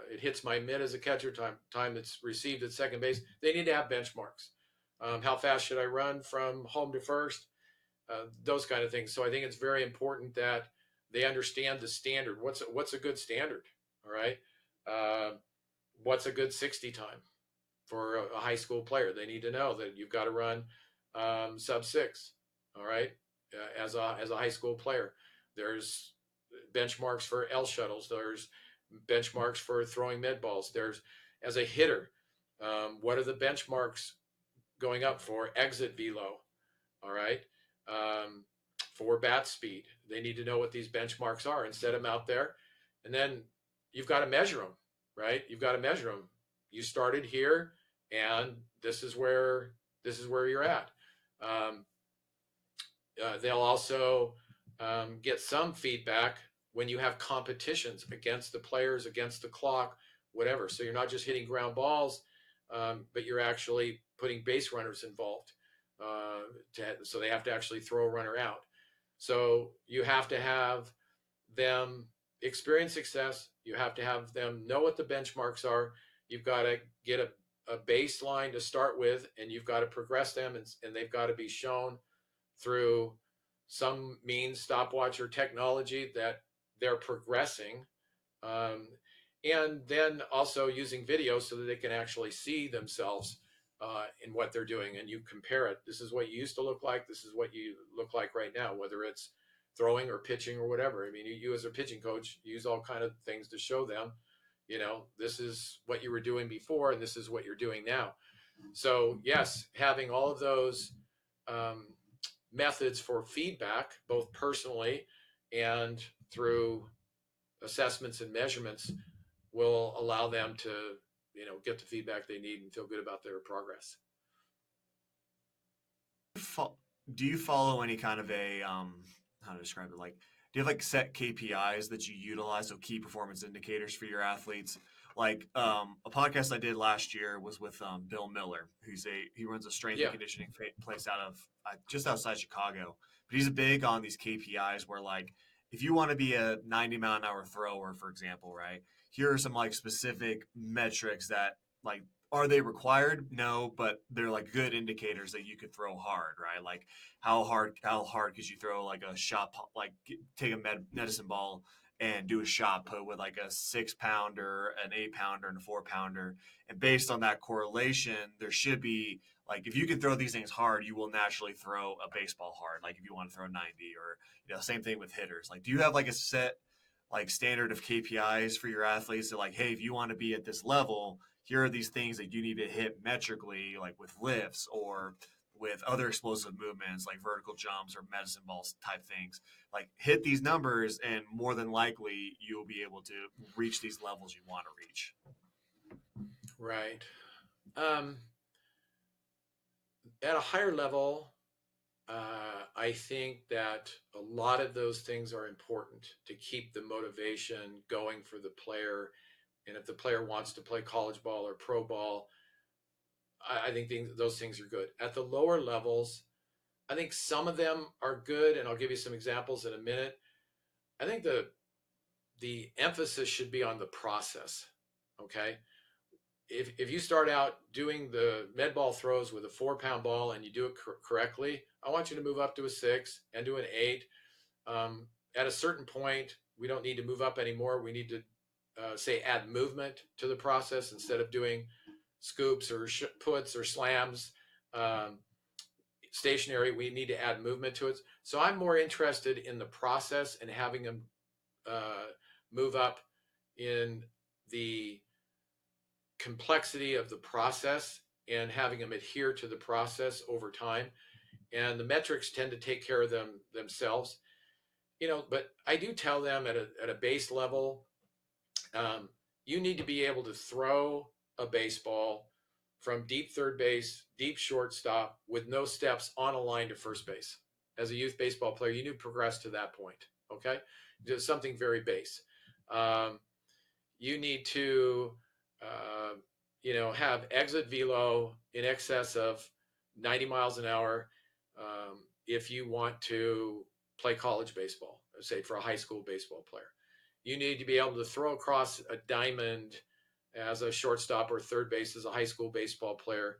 it hits my mitt as a catcher, time it's received at second base. They need to have benchmarks. How fast should I run from home to first? Those kind of things. So I think it's very important that they understand the standard. What's a good standard? All right. Uh, what's a good 60 time for a high school player? They need to know that you've got to run sub 6. All right. As a high school player, there's benchmarks for L shuttles. There's benchmarks for throwing med balls. There's as a hitter, what are the benchmarks going up for exit velo? All right. Um, for bat speed, they need to know what these benchmarks are and set them out there. And then you've got to measure them, right? You've got to measure them. You started here, and this is where you're at. Um, they'll also get some feedback when you have competitions against the players, against the clock, whatever. So you're not just hitting ground balls, but you're actually putting base runners involved. So they have to actually throw a runner out. So you have to have them experience success. You have to have them know what the benchmarks are. You've got to get a baseline to start with, and you've got to progress them, and they've got to be shown through some means, stopwatch or technology, that they're progressing. Um, and then also using video so that they can actually see themselves in what they're doing, and you compare it. This is what you used to look like. This is what you look like right now, whether it's throwing or pitching or whatever. I mean, you as a pitching coach use all kind of things to show them, this is what you were doing before, and this is what you're doing now. So yes, having all of those um, methods for feedback, both personally and through assessments and measurements, will allow them to, get the feedback they need and feel good about their progress. Do you follow any kind of a how to describe it? Like, do you have like set KPIs that you utilize, so key performance indicators for your athletes? Like a podcast I did last year was with Bill Miller, he runs a strength and Yeah. conditioning place out of just outside Chicago. But he's big on these KPIs where, like, if you want to be a 90-mile-an-hour thrower, for example, right? Here are some like specific metrics that, like, are they required? No, but they're like good indicators that you could throw hard, right? Like how hard could you throw like a shot, like take a medicine ball and do a shot put with like a 6-pounder, an 8-pounder, and a 4-pounder, and based on that correlation, there should be, like, if you can throw these things hard, you will naturally throw a baseball hard. Like if you want to throw 90, or same thing with hitters. Like, do you have like a set like standard of KPIs for your athletes that, like, hey, if you want to be at this level, here are these things that you need to hit metrically, like with lifts or with other explosive movements like vertical jumps or medicine balls type things. Like, hit these numbers, and more than likely you'll be able to reach these levels you want to reach. Right. Um, at a higher level, I think that a lot of those things are important to keep the motivation going for the player. And if the player wants to play college ball or pro ball, I think those things are good. At the lower levels, I think some of them are good, and I'll give you some examples in a minute. I think the emphasis should be on the process. Okay, if you start out doing the med ball throws with a 4-pound ball and you do it correctly, I want you to move up to a 6 and to an 8. At a certain point, we don't need to move up anymore. We need to say add movement to the process instead of doing scoops or puts or slams. Um, Stationary, we need to add movement to it. So I'm more interested in the process and having them move up in the complexity of the process and having them adhere to the process over time. And the metrics tend to take care of themselves, but I do tell them at a base level, um, you need to be able to throw a baseball from deep third base, deep shortstop with no steps on a line to first base. As a youth baseball player, you need to progress to that point. Okay, just something very base. Um, you need to, have exit velo in excess of 90 miles an hour if you want to play college baseball, say for a high school baseball player. You need to be able to throw across a diamond as a shortstop or third base as a high school baseball player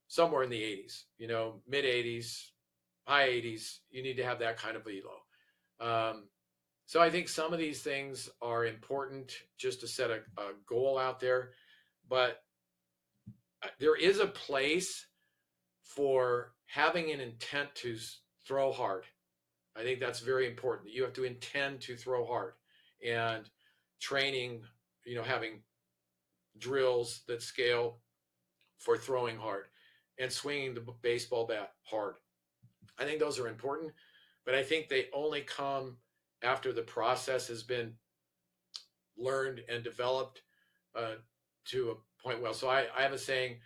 somewhere in the 80s, mid 80s, high 80s. You need to have that kind of velo. So I think some of these things are important just to set a goal out there, but there is a place for having an intent to throw hard. I think that's very important. You have to intend to throw hard, and training, having drills that scale for throwing hard and swinging the baseball bat hard. I think those are important, but I think they only come after the process has been learned and developed to a point well. So I have a saying: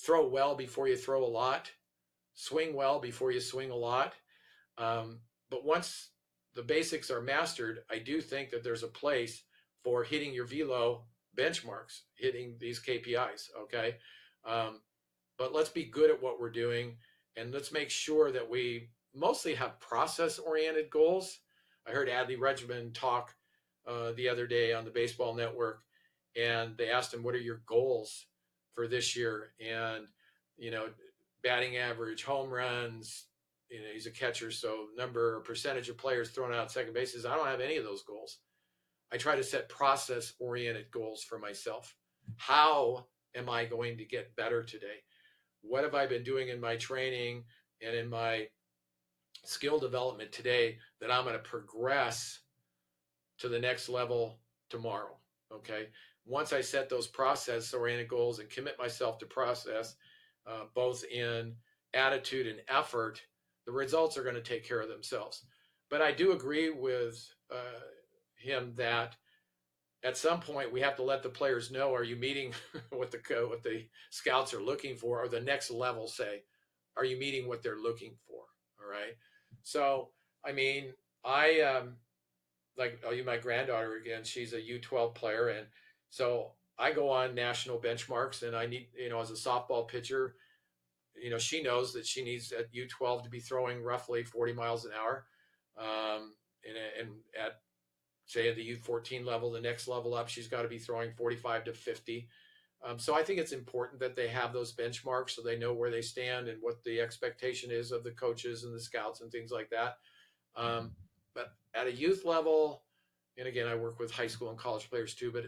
throw well before you throw a lot, swing well before you swing a lot. But once the basics are mastered, I do think that there's a place for hitting your velo benchmarks, hitting these KPIs. Okay. But let's be good at what we're doing, and let's make sure that we mostly have process oriented goals. I heard Adley Regimen talk the other day on the Baseball Network, and they asked him, what are your goals for this year? And, batting average, home runs, he's a catcher, so number or percentage of players thrown out at second bases. I don't have any of those goals. I try to set process oriented goals for myself. How am I going to get better today? What have I been doing in my training and in my skill development today that I'm going to progress to the next level tomorrow? Okay. Once I set those process oriented goals and commit myself to process, both in attitude and effort, the results are going to take care of themselves. But I do agree with him that at some point we have to let the players know, are you meeting what the scouts are looking for, or the next level say, are you meeting what they're looking for? All right. So, I mean, I'll use my granddaughter again. She's a U12 player. And so I go on national benchmarks, and I need, as a softball pitcher, she knows that she needs at U12 to be throwing roughly 40 miles an hour. And at, say, at the U14 level, the next level up, she's got to be throwing 45 to 50. So I think it's important that they have those benchmarks so they know where they stand and what the expectation is of the coaches and the scouts and things like that. But at a youth level, and again, I work with high school and college players too, but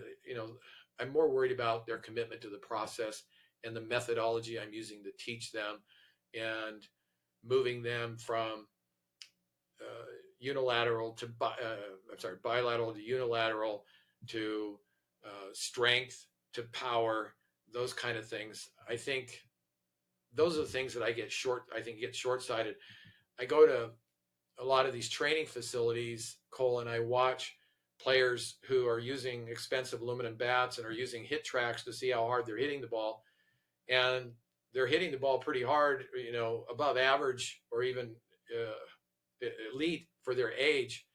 I'm more worried about their commitment to the process and the methodology I'm using to teach them, and moving them from bilateral to unilateral, to strength to power, those kind of things. I think those are the things that get short-sighted. I go to a lot of these training facilities, Cole, and I watch players who are using expensive aluminum bats and are using hit tracks to see how hard they're hitting the ball. And they're hitting the ball pretty hard, above average or even elite for their age.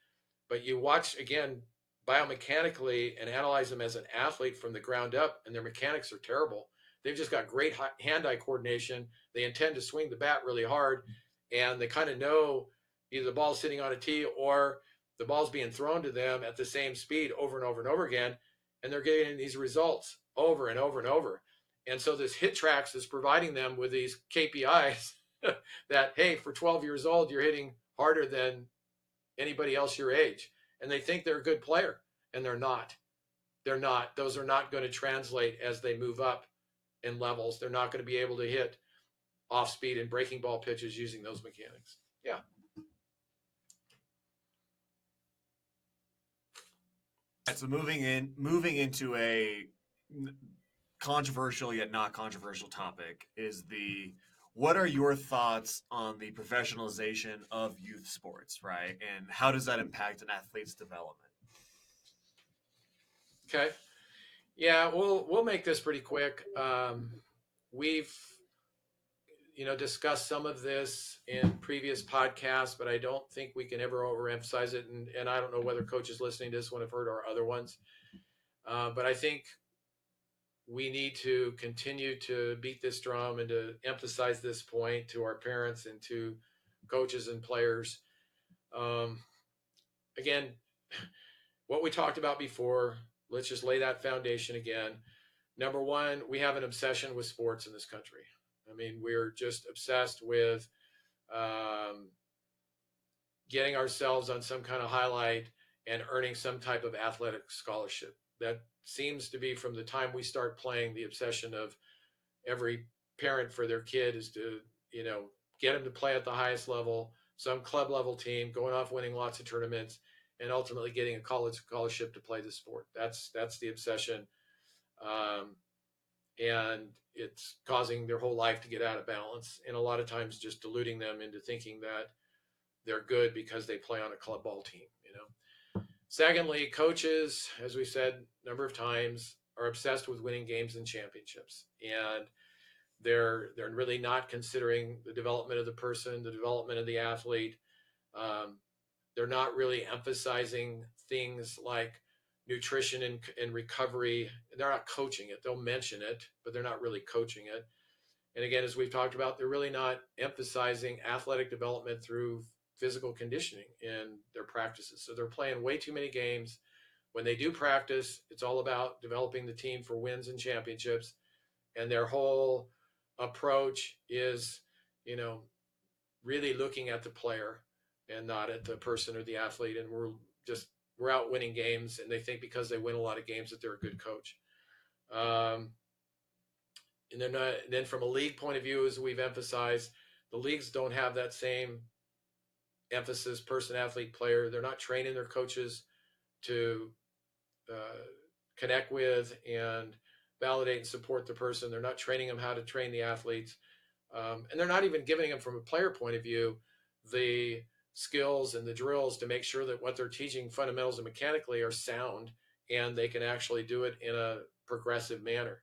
But you watch, again, biomechanically and analyze them as an athlete from the ground up, and their mechanics are terrible. They've just got great hand-eye coordination. They intend to swing the bat really hard, and they kind of know either the ball's sitting on a tee or the ball's being thrown to them at the same speed over and over and over again, and they're getting these results over and over and over. And so this hit tracks is providing them with these KPIs that, hey, for 12 years old, you're hitting harder than anybody else your age. And they think they're a good player, and they're not. They're not. Those are not going to translate as they move up in levels. They're not going to be able to hit off speed and breaking ball pitches using those mechanics. Yeah. So moving into a controversial yet not controversial topic is what are your thoughts on the professionalization of youth sports, right? And how does that impact an athlete's development? Okay. Yeah, we'll make this pretty quick. We've discussed some of this in previous podcasts, but I don't think we can ever overemphasize it. And I don't know whether coaches listening to this one have heard our other ones, but I think we need to continue to beat this drum and to emphasize this point to our parents and to coaches and players. Um, Again, what we talked about before, let's just lay that foundation again. Number one, we have an obsession with sports in this country. I mean, we're just obsessed with getting ourselves on some kind of highlight and earning some type of athletic scholarship. That seems to be, from the time we start playing, the obsession of every parent for their kid is to, get them to play at the highest level, some club level team, going off winning lots of tournaments, and ultimately getting a college scholarship to play the sport. That's the obsession. And it's causing their whole life to get out of balance, and a lot of times just deluding them into thinking that they're good because they play on a club ball team. Secondly, coaches, as we said a number of times, are obsessed with winning games and championships, and they're really not considering the development of the person, the development of the athlete. They're not really emphasizing things like nutrition and recovery. They're not coaching it. They'll mention it, but they're not really coaching it. And again, as we've talked about, they're really not emphasizing athletic development through physical conditioning in their practices. So they're playing way too many games. When they do practice, it's all about developing the team for wins and championships. And their whole approach is, really looking at the player and not at the person or the athlete. And we're out winning games, and they think because they win a lot of games that they're a good coach. And then from a league point of view, as we've emphasized, the leagues don't have that same emphasis, person, athlete, player. They're not training their coaches to connect with and validate and support the person. They're not training them how to train the athletes. And they're not even giving them, from a player point of view, the skills and the drills to make sure that what they're teaching fundamentals and mechanically are sound, and they can actually do it in a progressive manner.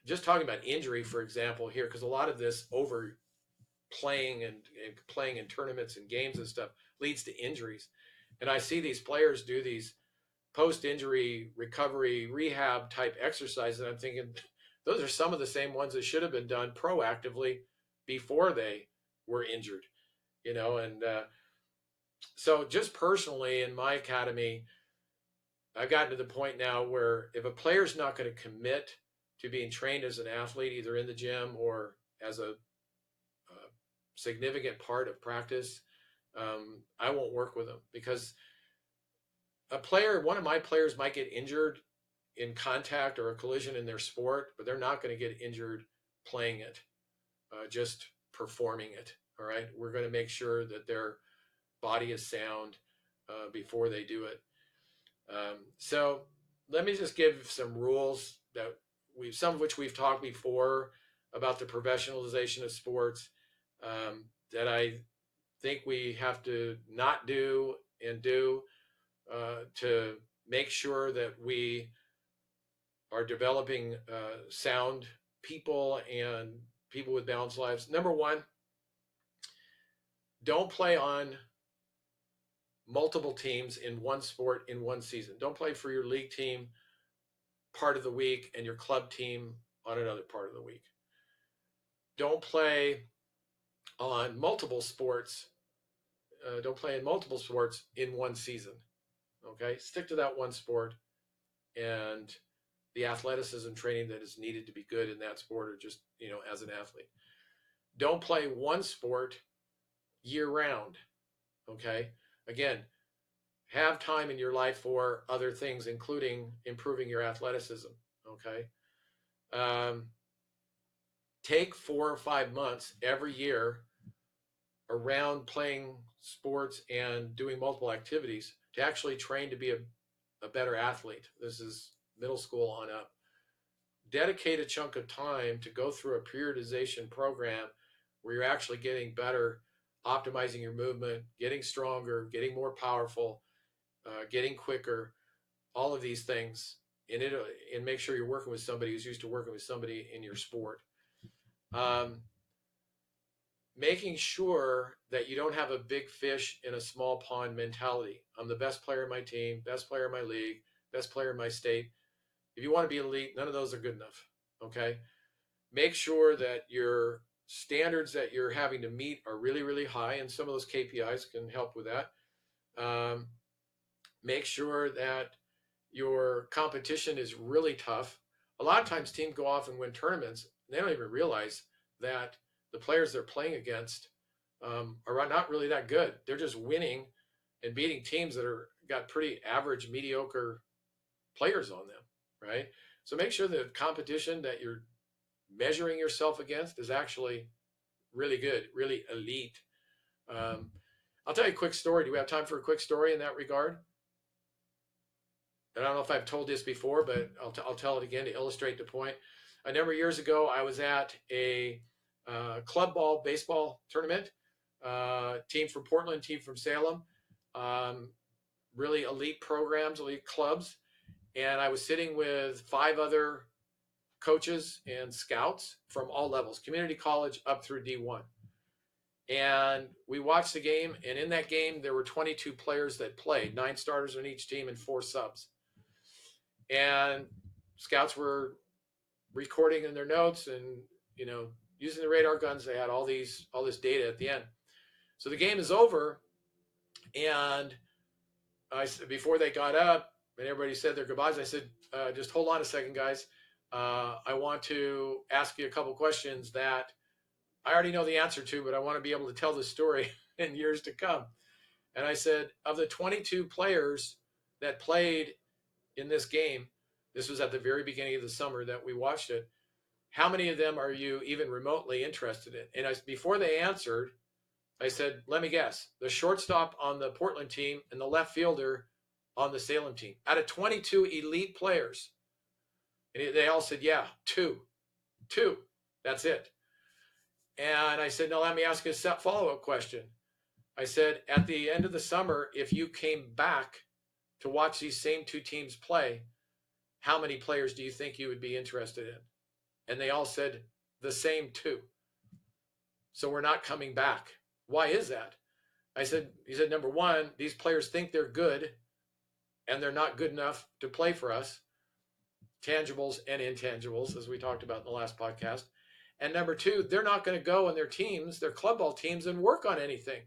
Just talking about injury, for example, here, because a lot of this over playing and playing in tournaments and games and stuff leads to injuries. And I see these players do these post-injury recovery rehab type exercises, and I'm thinking those are some of the same ones that should have been done proactively before they were injured. And so just personally in my academy, I've gotten to the point now where if a player's not going to commit to being trained as an athlete, either in the gym or as a significant part of practice, I won't work with them, because one of my players might get injured in contact or a collision in their sport, but they're not going to get injured playing it, just performing it. All right. We're going to make sure that their body is sound before they do it. So let me just give some rules that some of which we've talked before about the professionalization of sports, that I think we have to not do and do to make sure that we are developing sound people and people with balanced lives. Number one, don't play on multiple teams in one sport in one season. Don't play for your league team part of the week and your club team on another part of the week. Don't play on multiple sports. Don't play in multiple sports in one season. Okay, stick to that one sport. And the athleticism training that is needed to be good in that sport, or just, as an athlete. Don't play one sport year round. Okay. Again, have time in your life for other things, including improving your athleticism. Okay. Um, take 4 or 5 months every year around playing sports and doing multiple activities to actually train to be a better athlete. This is middle school on up. Dedicate a chunk of time to go through a periodization program where you're actually getting better, optimizing your movement, getting stronger, getting more powerful, getting quicker, all of these things. And make sure you're working with somebody who's used to working with somebody in your sport. Making sure that you don't have a big fish in a small pond mentality. I'm the best player in my team, best player in my league, best player in my state. If you want to be elite, none of those are good enough. Okay. Make sure that your standards that you're having to meet are really, really high. And some of those KPIs can help with that. Make sure that your competition is really tough. A lot of times teams go off and win tournaments. They don't even realize that the players they're playing against are not really that good. They're just winning and beating teams that are got pretty average, mediocre players on them, right? So make sure the competition that you're measuring yourself against is actually really good, really elite. I'll tell you a quick story. Do we have time for a quick story in that regard? And I don't know if I've told this before, but I'll tell it again to illustrate the point. A number of years ago, I was at a club ball baseball tournament. Team from Portland, team from Salem, really elite programs, elite clubs. And I was sitting with 5 other coaches and scouts from all levels, community college up through D1. And we watched the game. And in that game, there were 22 players that played, 9 starters on each team and 4 subs. And scouts were recording in their notes and, using the radar guns. They had all this data at the end. So the game is over. And before they got up and everybody said their goodbyes, I said, just hold on a second, guys. I want to ask you a couple questions that I already know the answer to, but I want to be able to tell the story in years to come. And I said, of the 22 players that played in this game, this was at the very beginning of the summer that we watched it, how many of them are you even remotely interested in? And before they answered, I said, let me guess, the shortstop on the Portland team and the left fielder on the Salem team. Out of 22 elite players, and they all said, yeah, two, that's it. And I said, now let me ask you a follow-up question. I said, at the end of the summer, if you came back to watch these same 2 teams play, how many players do you think you would be interested in? And they all said the same 2. So we're not coming back. Why is that? He said, number one, these players think they're good and they're not good enough to play for us, tangibles and intangibles, as we talked about in the last podcast. And number 2, they're not going to go in their teams, their club ball teams, and work on anything.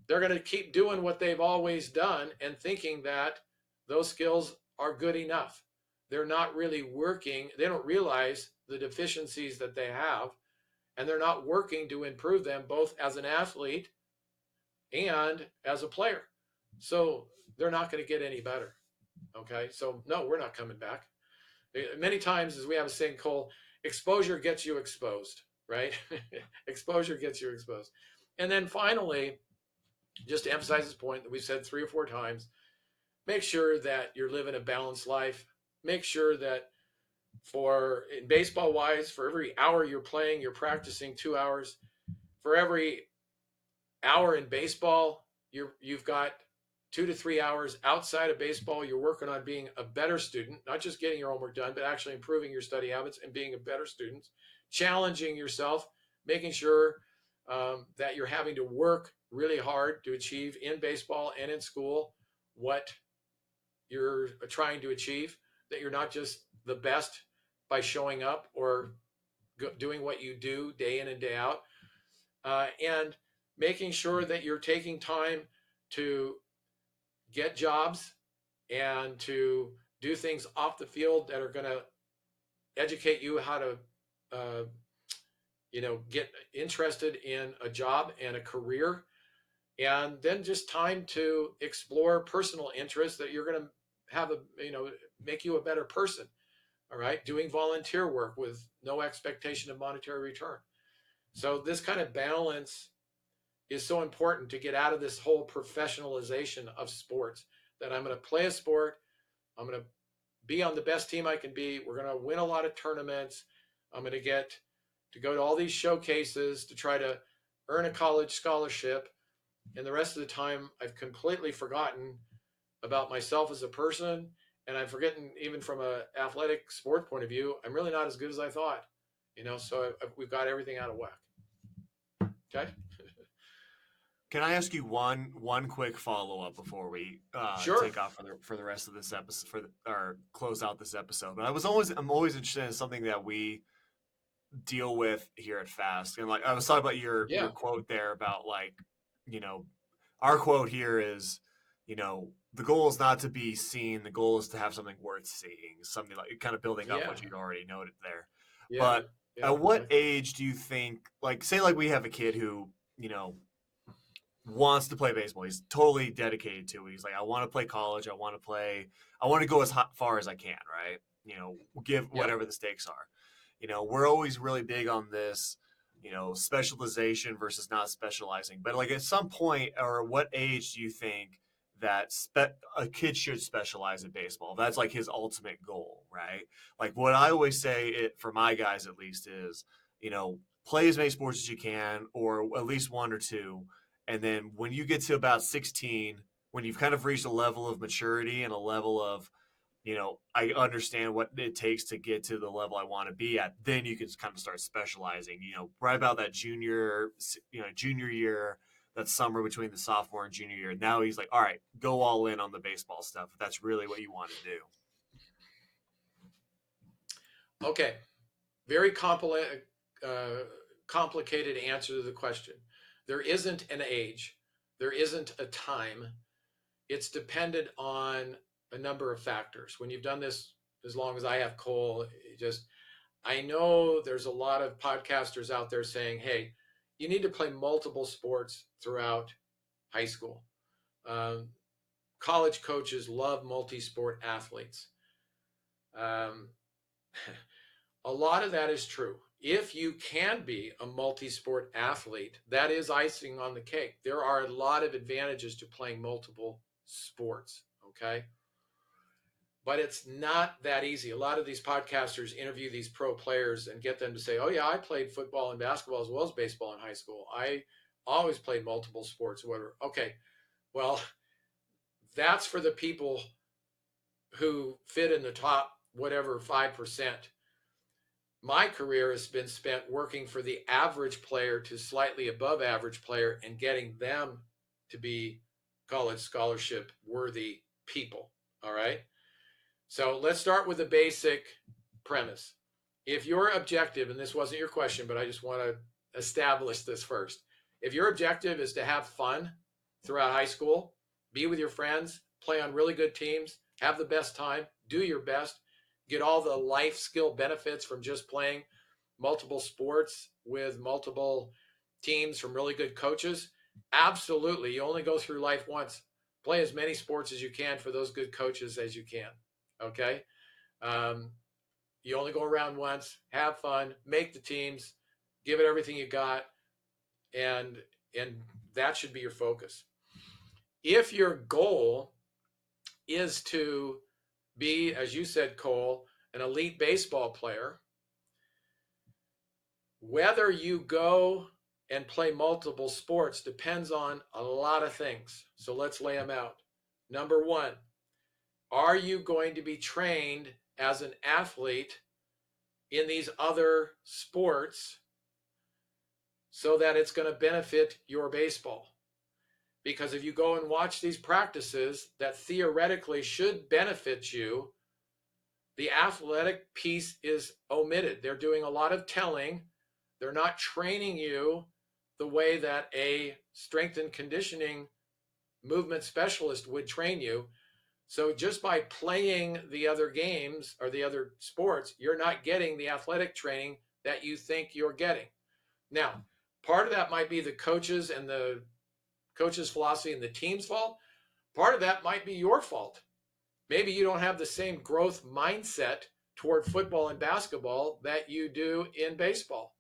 They're going to keep doing what they've always done and thinking that those skills are good enough. They're not really working. They don't realize the deficiencies that they have, and they're not working to improve them both as an athlete and as a player. So they're not going to get any better. Okay. So no, we're not coming back. Many times, as we have a saying, Cole, exposure gets you exposed, right? Exposure gets you exposed. And then finally, just to emphasize this point that we've said 3 or 4 times, make sure that you're living a balanced life. Make sure that in baseball wise, for every hour you're playing, you're practicing 2 hours. For every hour in baseball, you've got 2 to 3 hours outside of baseball. You're working on being a better student, not just getting your homework done, but actually improving your study habits and being a better student, challenging yourself, making sure that you're having to work really hard to achieve in baseball and in school what you're trying to achieve, that you're not just the best by showing up or doing what you do day in and day out, and making sure that you're taking time to get jobs and to do things off the field that are going to educate you how to, uh, get interested in a job and a career, and then just time to explore personal interests that you're going to have make you a better person. All right, doing volunteer work with no expectation of monetary return. So this kind of balance is so important to get out of this whole professionalization of sports, that I'm going to play a sport, I'm going to be on the best team I can be, we're going to win a lot of tournaments, I'm going to get to go to all these showcases to try to earn a college scholarship, and the rest of the time I've completely forgotten about myself as a person, and I've forgotten, even from an athletic sport point of view, I'm really not as good as I thought. So we've got everything out of whack. Okay. Can I ask you one quick follow up before we Sure. take off for the rest of this episode or close out this episode? But I'm always interested in something that we deal with here at Fast, and like I was talking about your Yeah. quote there about like, you know, our quote here is, the goal is not to be seen, the goal is to have something worth seeing, something like kind of building up Yeah. what you'd already noted there. Yeah. But Yeah. at what age do you think, like, say like we have a kid who wants to play baseball. He's totally dedicated to it. He's like, I want to play college. I want to go as far as I can, right? Give Yeah. whatever the stakes are. We're always really big on this, specialization versus not specializing. But like at some point, or what age do you think that a kid should specialize in baseball? That's like his ultimate goal, right? Like what I always say, for my guys at least, is, play as many sports as you can, or at least one or two, and then when you get to about 16, when you've kind of reached a level of maturity and a level of, I understand what it takes to get to the level I want to be at, then you can kind of start specializing, right about that junior year, that summer between the sophomore and junior year. Now he's like, all right, go all in on the baseball stuff, if that's really what you want to do. Okay. Very complicated answer to the question. There isn't an age. There isn't a time. It's dependent on a number of factors. When you've done this as long as I have, Cole, I know there's a lot of podcasters out there saying, hey, you need to play multiple sports throughout high school. Um, College coaches love multi-sport athletes. Um, a lot of that is true. If you can be a multi-sport athlete, that is icing on the cake. There are a lot of advantages to playing multiple sports, okay? But it's not that easy. A lot of these podcasters interview these pro players and get them to say, oh yeah, I played football and basketball as well as baseball in high school. I always played multiple sports, whatever. Okay, well, that's for the people who fit in the top, whatever, 5%. My career has been spent working for the average player to slightly above average player and getting them to be college scholarship worthy people. All right. So let's start with the basic premise. If your objective, and this wasn't your question, but I just want to establish this first. If your objective is to have fun throughout high school, be with your friends, play on really good teams, have the best time, do your best, get all the life skill benefits from just playing multiple sports with multiple teams from really good coaches, absolutely. You only go through life once. Play as many sports as you can for those good coaches as you can. Okay. You only go around once, have fun, make the teams, give it everything you got. And that should be your focus. If your goal is to be, as you said, Cole, an elite baseball player, whether you go and play multiple sports depends on a lot of things. So let's lay them out. Number one, are you going to be trained as an athlete in these other sports so that it's going to benefit your baseball? Because if you go and watch these practices that theoretically should benefit you, the athletic piece is omitted. They're doing a lot of telling. They're not training you the way that a strength and conditioning movement specialist would train you. So just by playing the other games or the other sports, you're not getting the athletic training that you think you're getting. Now, part of that might be the coaches and the coaches' philosophy and the team's fault. Part of that might be your fault. Maybe you don't have the same growth mindset toward football and basketball that you do in baseball.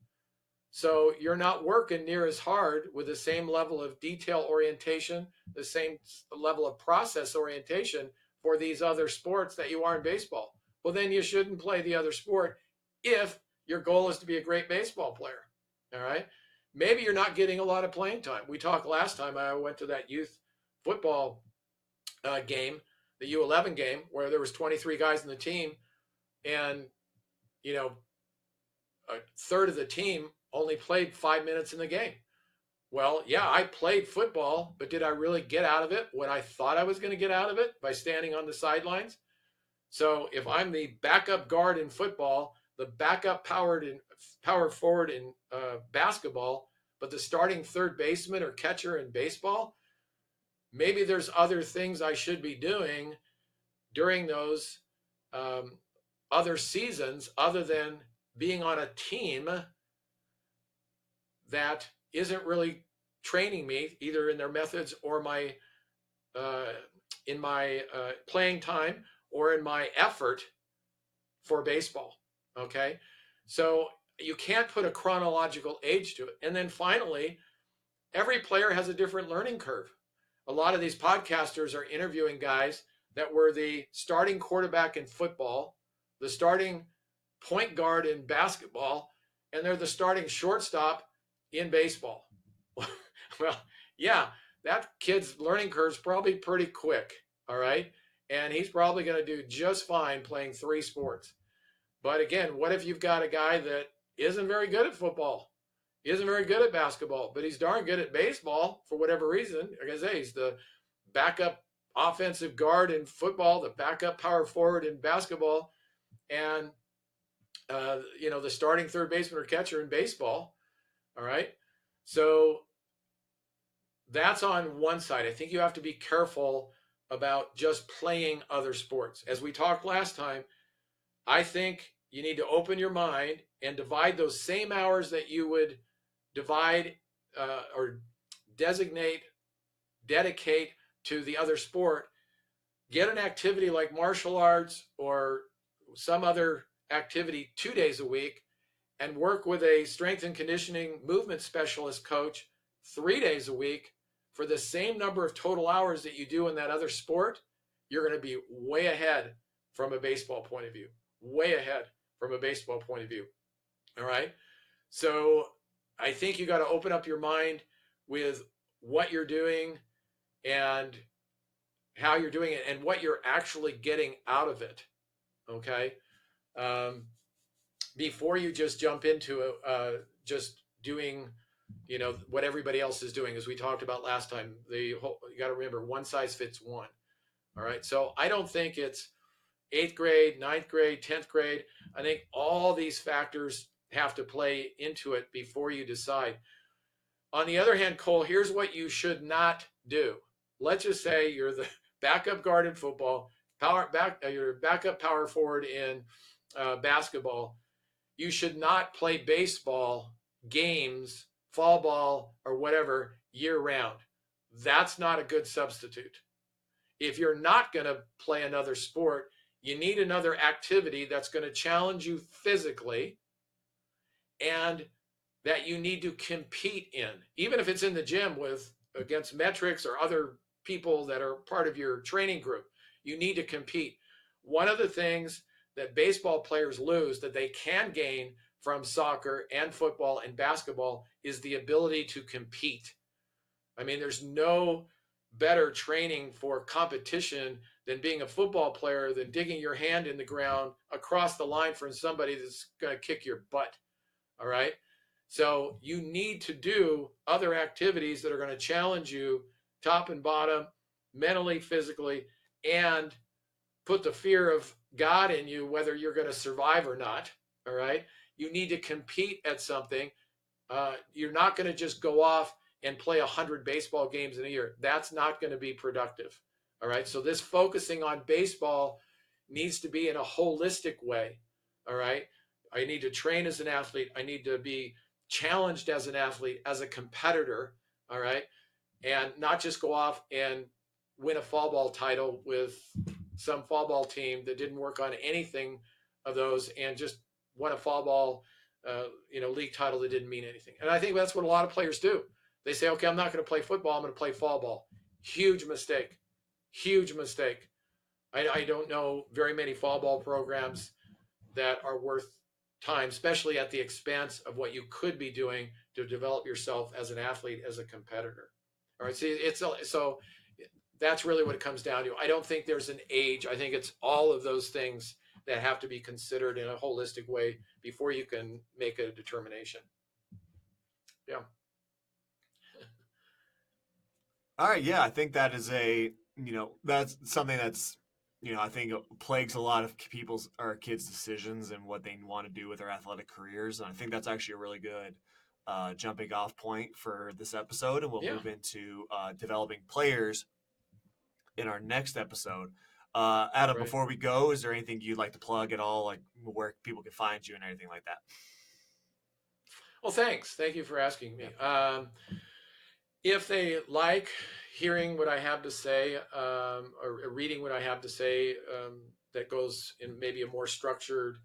So you're not working near as hard with the same level of detail orientation, the same level of process orientation for these other sports that you are in baseball. Well, then you shouldn't play the other sport if your goal is to be a great baseball player. All right. Maybe you're not getting a lot of playing time. We talked last time, I went to that youth football game, the U11 game, where there was 23 guys in the team, and you know, a third of the team only played 5 minutes in the game. Well, yeah, I played football, but did I really get out of it what I thought I was going to get out of it by standing on the sidelines? So if I'm the backup guard in football, the backup power forward in basketball, but the starting third baseman or catcher in baseball, maybe there's other things I should be doing during those other seasons other than being on a team that isn't really training me either in their methods or my in my playing time or in my effort for baseball. Okay, so you can't put a chronological age to it. And then finally, every player has a different learning curve. A lot of these podcasters are interviewing guys that were the starting quarterback in football, the starting point guard in basketball, and they're the starting shortstop in baseball. Well, yeah, that kid's learning curve's probably pretty quick. All right. And he's probably going to do just fine playing three sports. But again, what if you've got a guy that isn't very good at football, isn't very good at basketball, but he's darn good at baseball for whatever reason? Like I say, he's the backup offensive guard in football, the backup power forward in basketball, and the starting third baseman or catcher in baseball. All right. So that's on one side. I think you have to be careful about just playing other sports. As we talked last time, I think you need to open your mind and divide those same hours that you would divide or dedicate to the other sport. Get an activity like martial arts or some other activity 2 days a week and work with a strength and conditioning movement specialist coach 3 days a week for the same number of total hours that you do in that other sport. You're going to be way ahead from a baseball point of view, way ahead from a baseball point of view. All right. So I think you got to open up your mind with what you're doing and how you're doing it and what you're actually getting out of it. Okay. Before you just jump into just doing, what everybody else is doing, as we talked about last time, you got to remember one size fits one. All right. So I don't think it's 8th grade, 9th grade, 10th grade. I think all these factors have to play into it before you decide. On the other hand, Cole, here's what you should not do. Let's just say you're the backup guard in football, you're backup power forward in basketball. You should not play baseball games, fall ball, or whatever year round. That's not a good substitute. If you're not going to play another sport, you need another activity that's going to challenge you physically and that you need to compete in, even if it's in the gym against metrics or other people that are part of your training group. You need to compete. One of the things that baseball players lose that they can gain from soccer and football and basketball is the ability to compete. I mean, there's no better training for competition than being a football player, than digging your hand in the ground across the line from somebody that's going to kick your butt. All right. So you need to do other activities that are going to challenge you top and bottom, mentally, physically, and put the fear of God in you, whether you're going to survive or not. All right. You need to compete at something. You're not going to just go off and play 100 baseball games in a year. That's not going to be productive. All right. So this focusing on baseball needs to be in a holistic way. All right. I need to train as an athlete. I need to be challenged as an athlete, as a competitor. All right. And not just go off and win a fall ball title with some fall ball team that didn't work on anything of those and just won a fall ball, league title that didn't mean anything. And I think that's what a lot of players do. They say, okay, I'm not going to play football. I'm going to play fall ball. Huge mistake. Huge mistake. I don't know very many fall ball programs that are worth time, especially at the expense of what you could be doing to develop yourself as an athlete, as a competitor. All right. See, so that's really what it comes down to. I don't think there's an age. I think it's all of those things that have to be considered in a holistic way before you can make a determination. Yeah. All right, yeah, I think that is that's something that's, I think plagues a lot of people's or kids' decisions and what they want to do with their athletic careers. And I think that's actually a really good jumping off point for this episode. And we'll Yeah. move into developing players in our next episode. Adam, Right. before we go, is there anything you'd like to plug at all, like where people can find you and anything like that? Well, thanks. Thank you for asking me. Yeah. If they like hearing what I have to say, or reading what I have to say, that goes in maybe a more structured,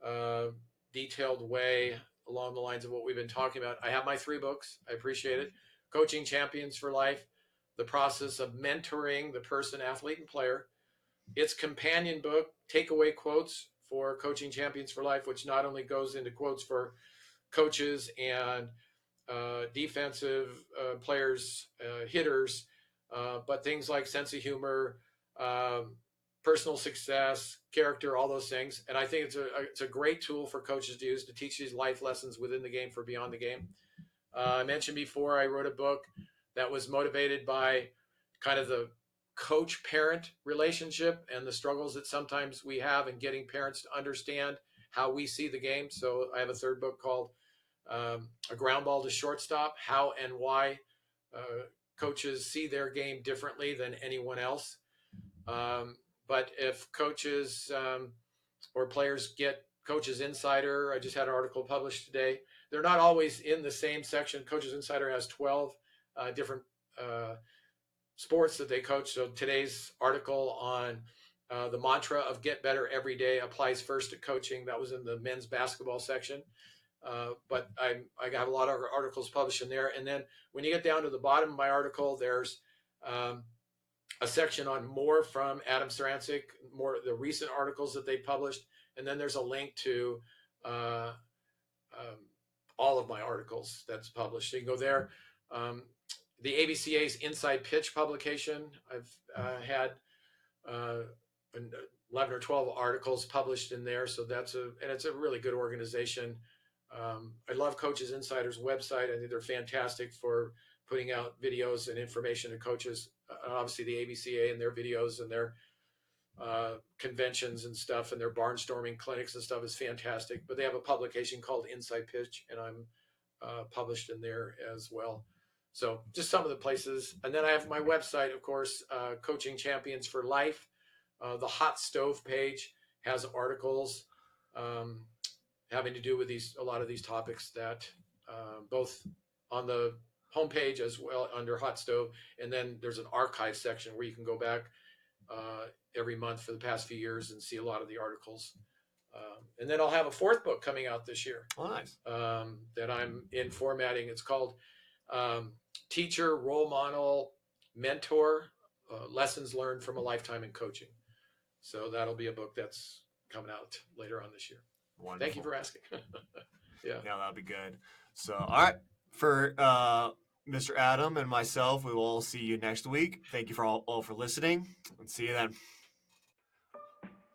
uh, detailed way along the lines of what we've been talking about, I have my 3 books. I appreciate it. Coaching Champions for Life, The Process of Mentoring the Person, Athlete, and Player. Its companion book, Takeaway Quotes for Coaching Champions for Life, which not only goes into quotes for coaches and defensive players, hitters, but things like sense of humor, um, personal success, character, all those things. And I think it's a great tool for coaches to use to teach these life lessons within the game for beyond the game. I mentioned before I wrote a book that was motivated by kind of the coach parent relationship and the struggles that sometimes we have in getting parents to understand how we see the game. So I have a 3rd book called A Ground Ball to Shortstop, How and Why Coaches See Their Game Differently Than Anyone Else. But if coaches or players get Coaches Insider, I just had an article published today. They're not always in the same section. Coaches Insider has 12 different sports that they coach. So today's article on the mantra of get better every day applies first to coaching. That was in the men's basketball section. But I got a lot of articles published in there. And then when you get down to the bottom of my article, there's a section on more from Adam Sarancik, more the recent articles that they published. And then there's a link to all of my articles that's published. So you can go there. The ABCA's Inside Pitch publication, I've had 11 or 12 articles published in there. So it's a really good organization. I love Coaches Insider's website. I think they're fantastic for putting out videos and information to coaches. Obviously, the ABCA and their videos and their conventions and stuff and their barnstorming clinics and stuff is fantastic. But they have a publication called Inside Pitch, and I'm published in there as well. So just some of the places. And then I have my website, of course, Coaching Champions for Life. The Hot Stove page has articles having to do with a lot of these topics that both on the homepage as well under Hot Stove. And then there's an archive section where you can go back every month for the past few years and see a lot of the articles. And then I'll have a 4th book coming out this year. Oh, nice. That I'm in formatting. It's called Teacher, Role Model, Mentor, Lessons Learned from a Lifetime in Coaching. So that'll be a book that's coming out later on this year. Wonderful. Thank you for asking. Yeah, that'll be good. So, all right, for Mr. Adam and myself, we will see you next week. Thank you for all for listening, and see you then.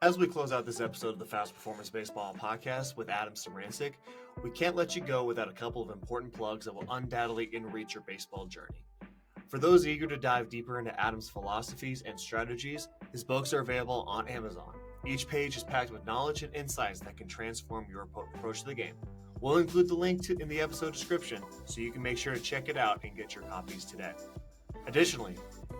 As we close out this episode of the Fast Performance Baseball Podcast with Adam Sarancik, we can't let you go without a couple of important plugs that will undoubtedly enrich your baseball journey. For those eager to dive deeper into Adam's philosophies and strategies, his books are available on Amazon. Each page is packed with knowledge and insights that can transform your approach to the game. We'll include the link in the episode description so you can make sure to check it out and get your copies today. Additionally,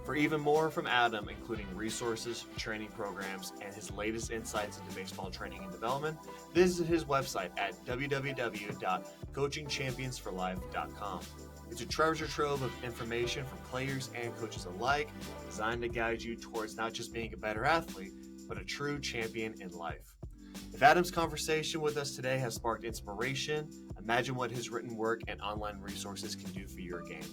For even more from Adam, including resources, training programs, and his latest insights into baseball training and development, visit his website at www.coachingchampionsforlife.com. It's a treasure trove of information for players and coaches alike, designed to guide you towards not just being a better athlete, but a true champion in life. If Adam's conversation with us today has sparked inspiration, imagine what his written work and online resources can do for your game.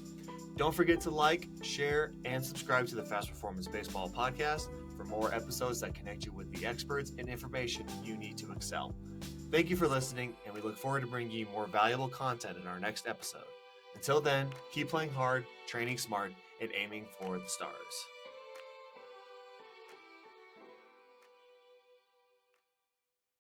Don't forget to like, share, and subscribe to the Fast Performance Baseball podcast for more episodes that connect you with the experts and information you need to excel. Thank you for listening, and we look forward to bringing you more valuable content in our next episode. Until then, keep playing hard, training smart, and aiming for the stars.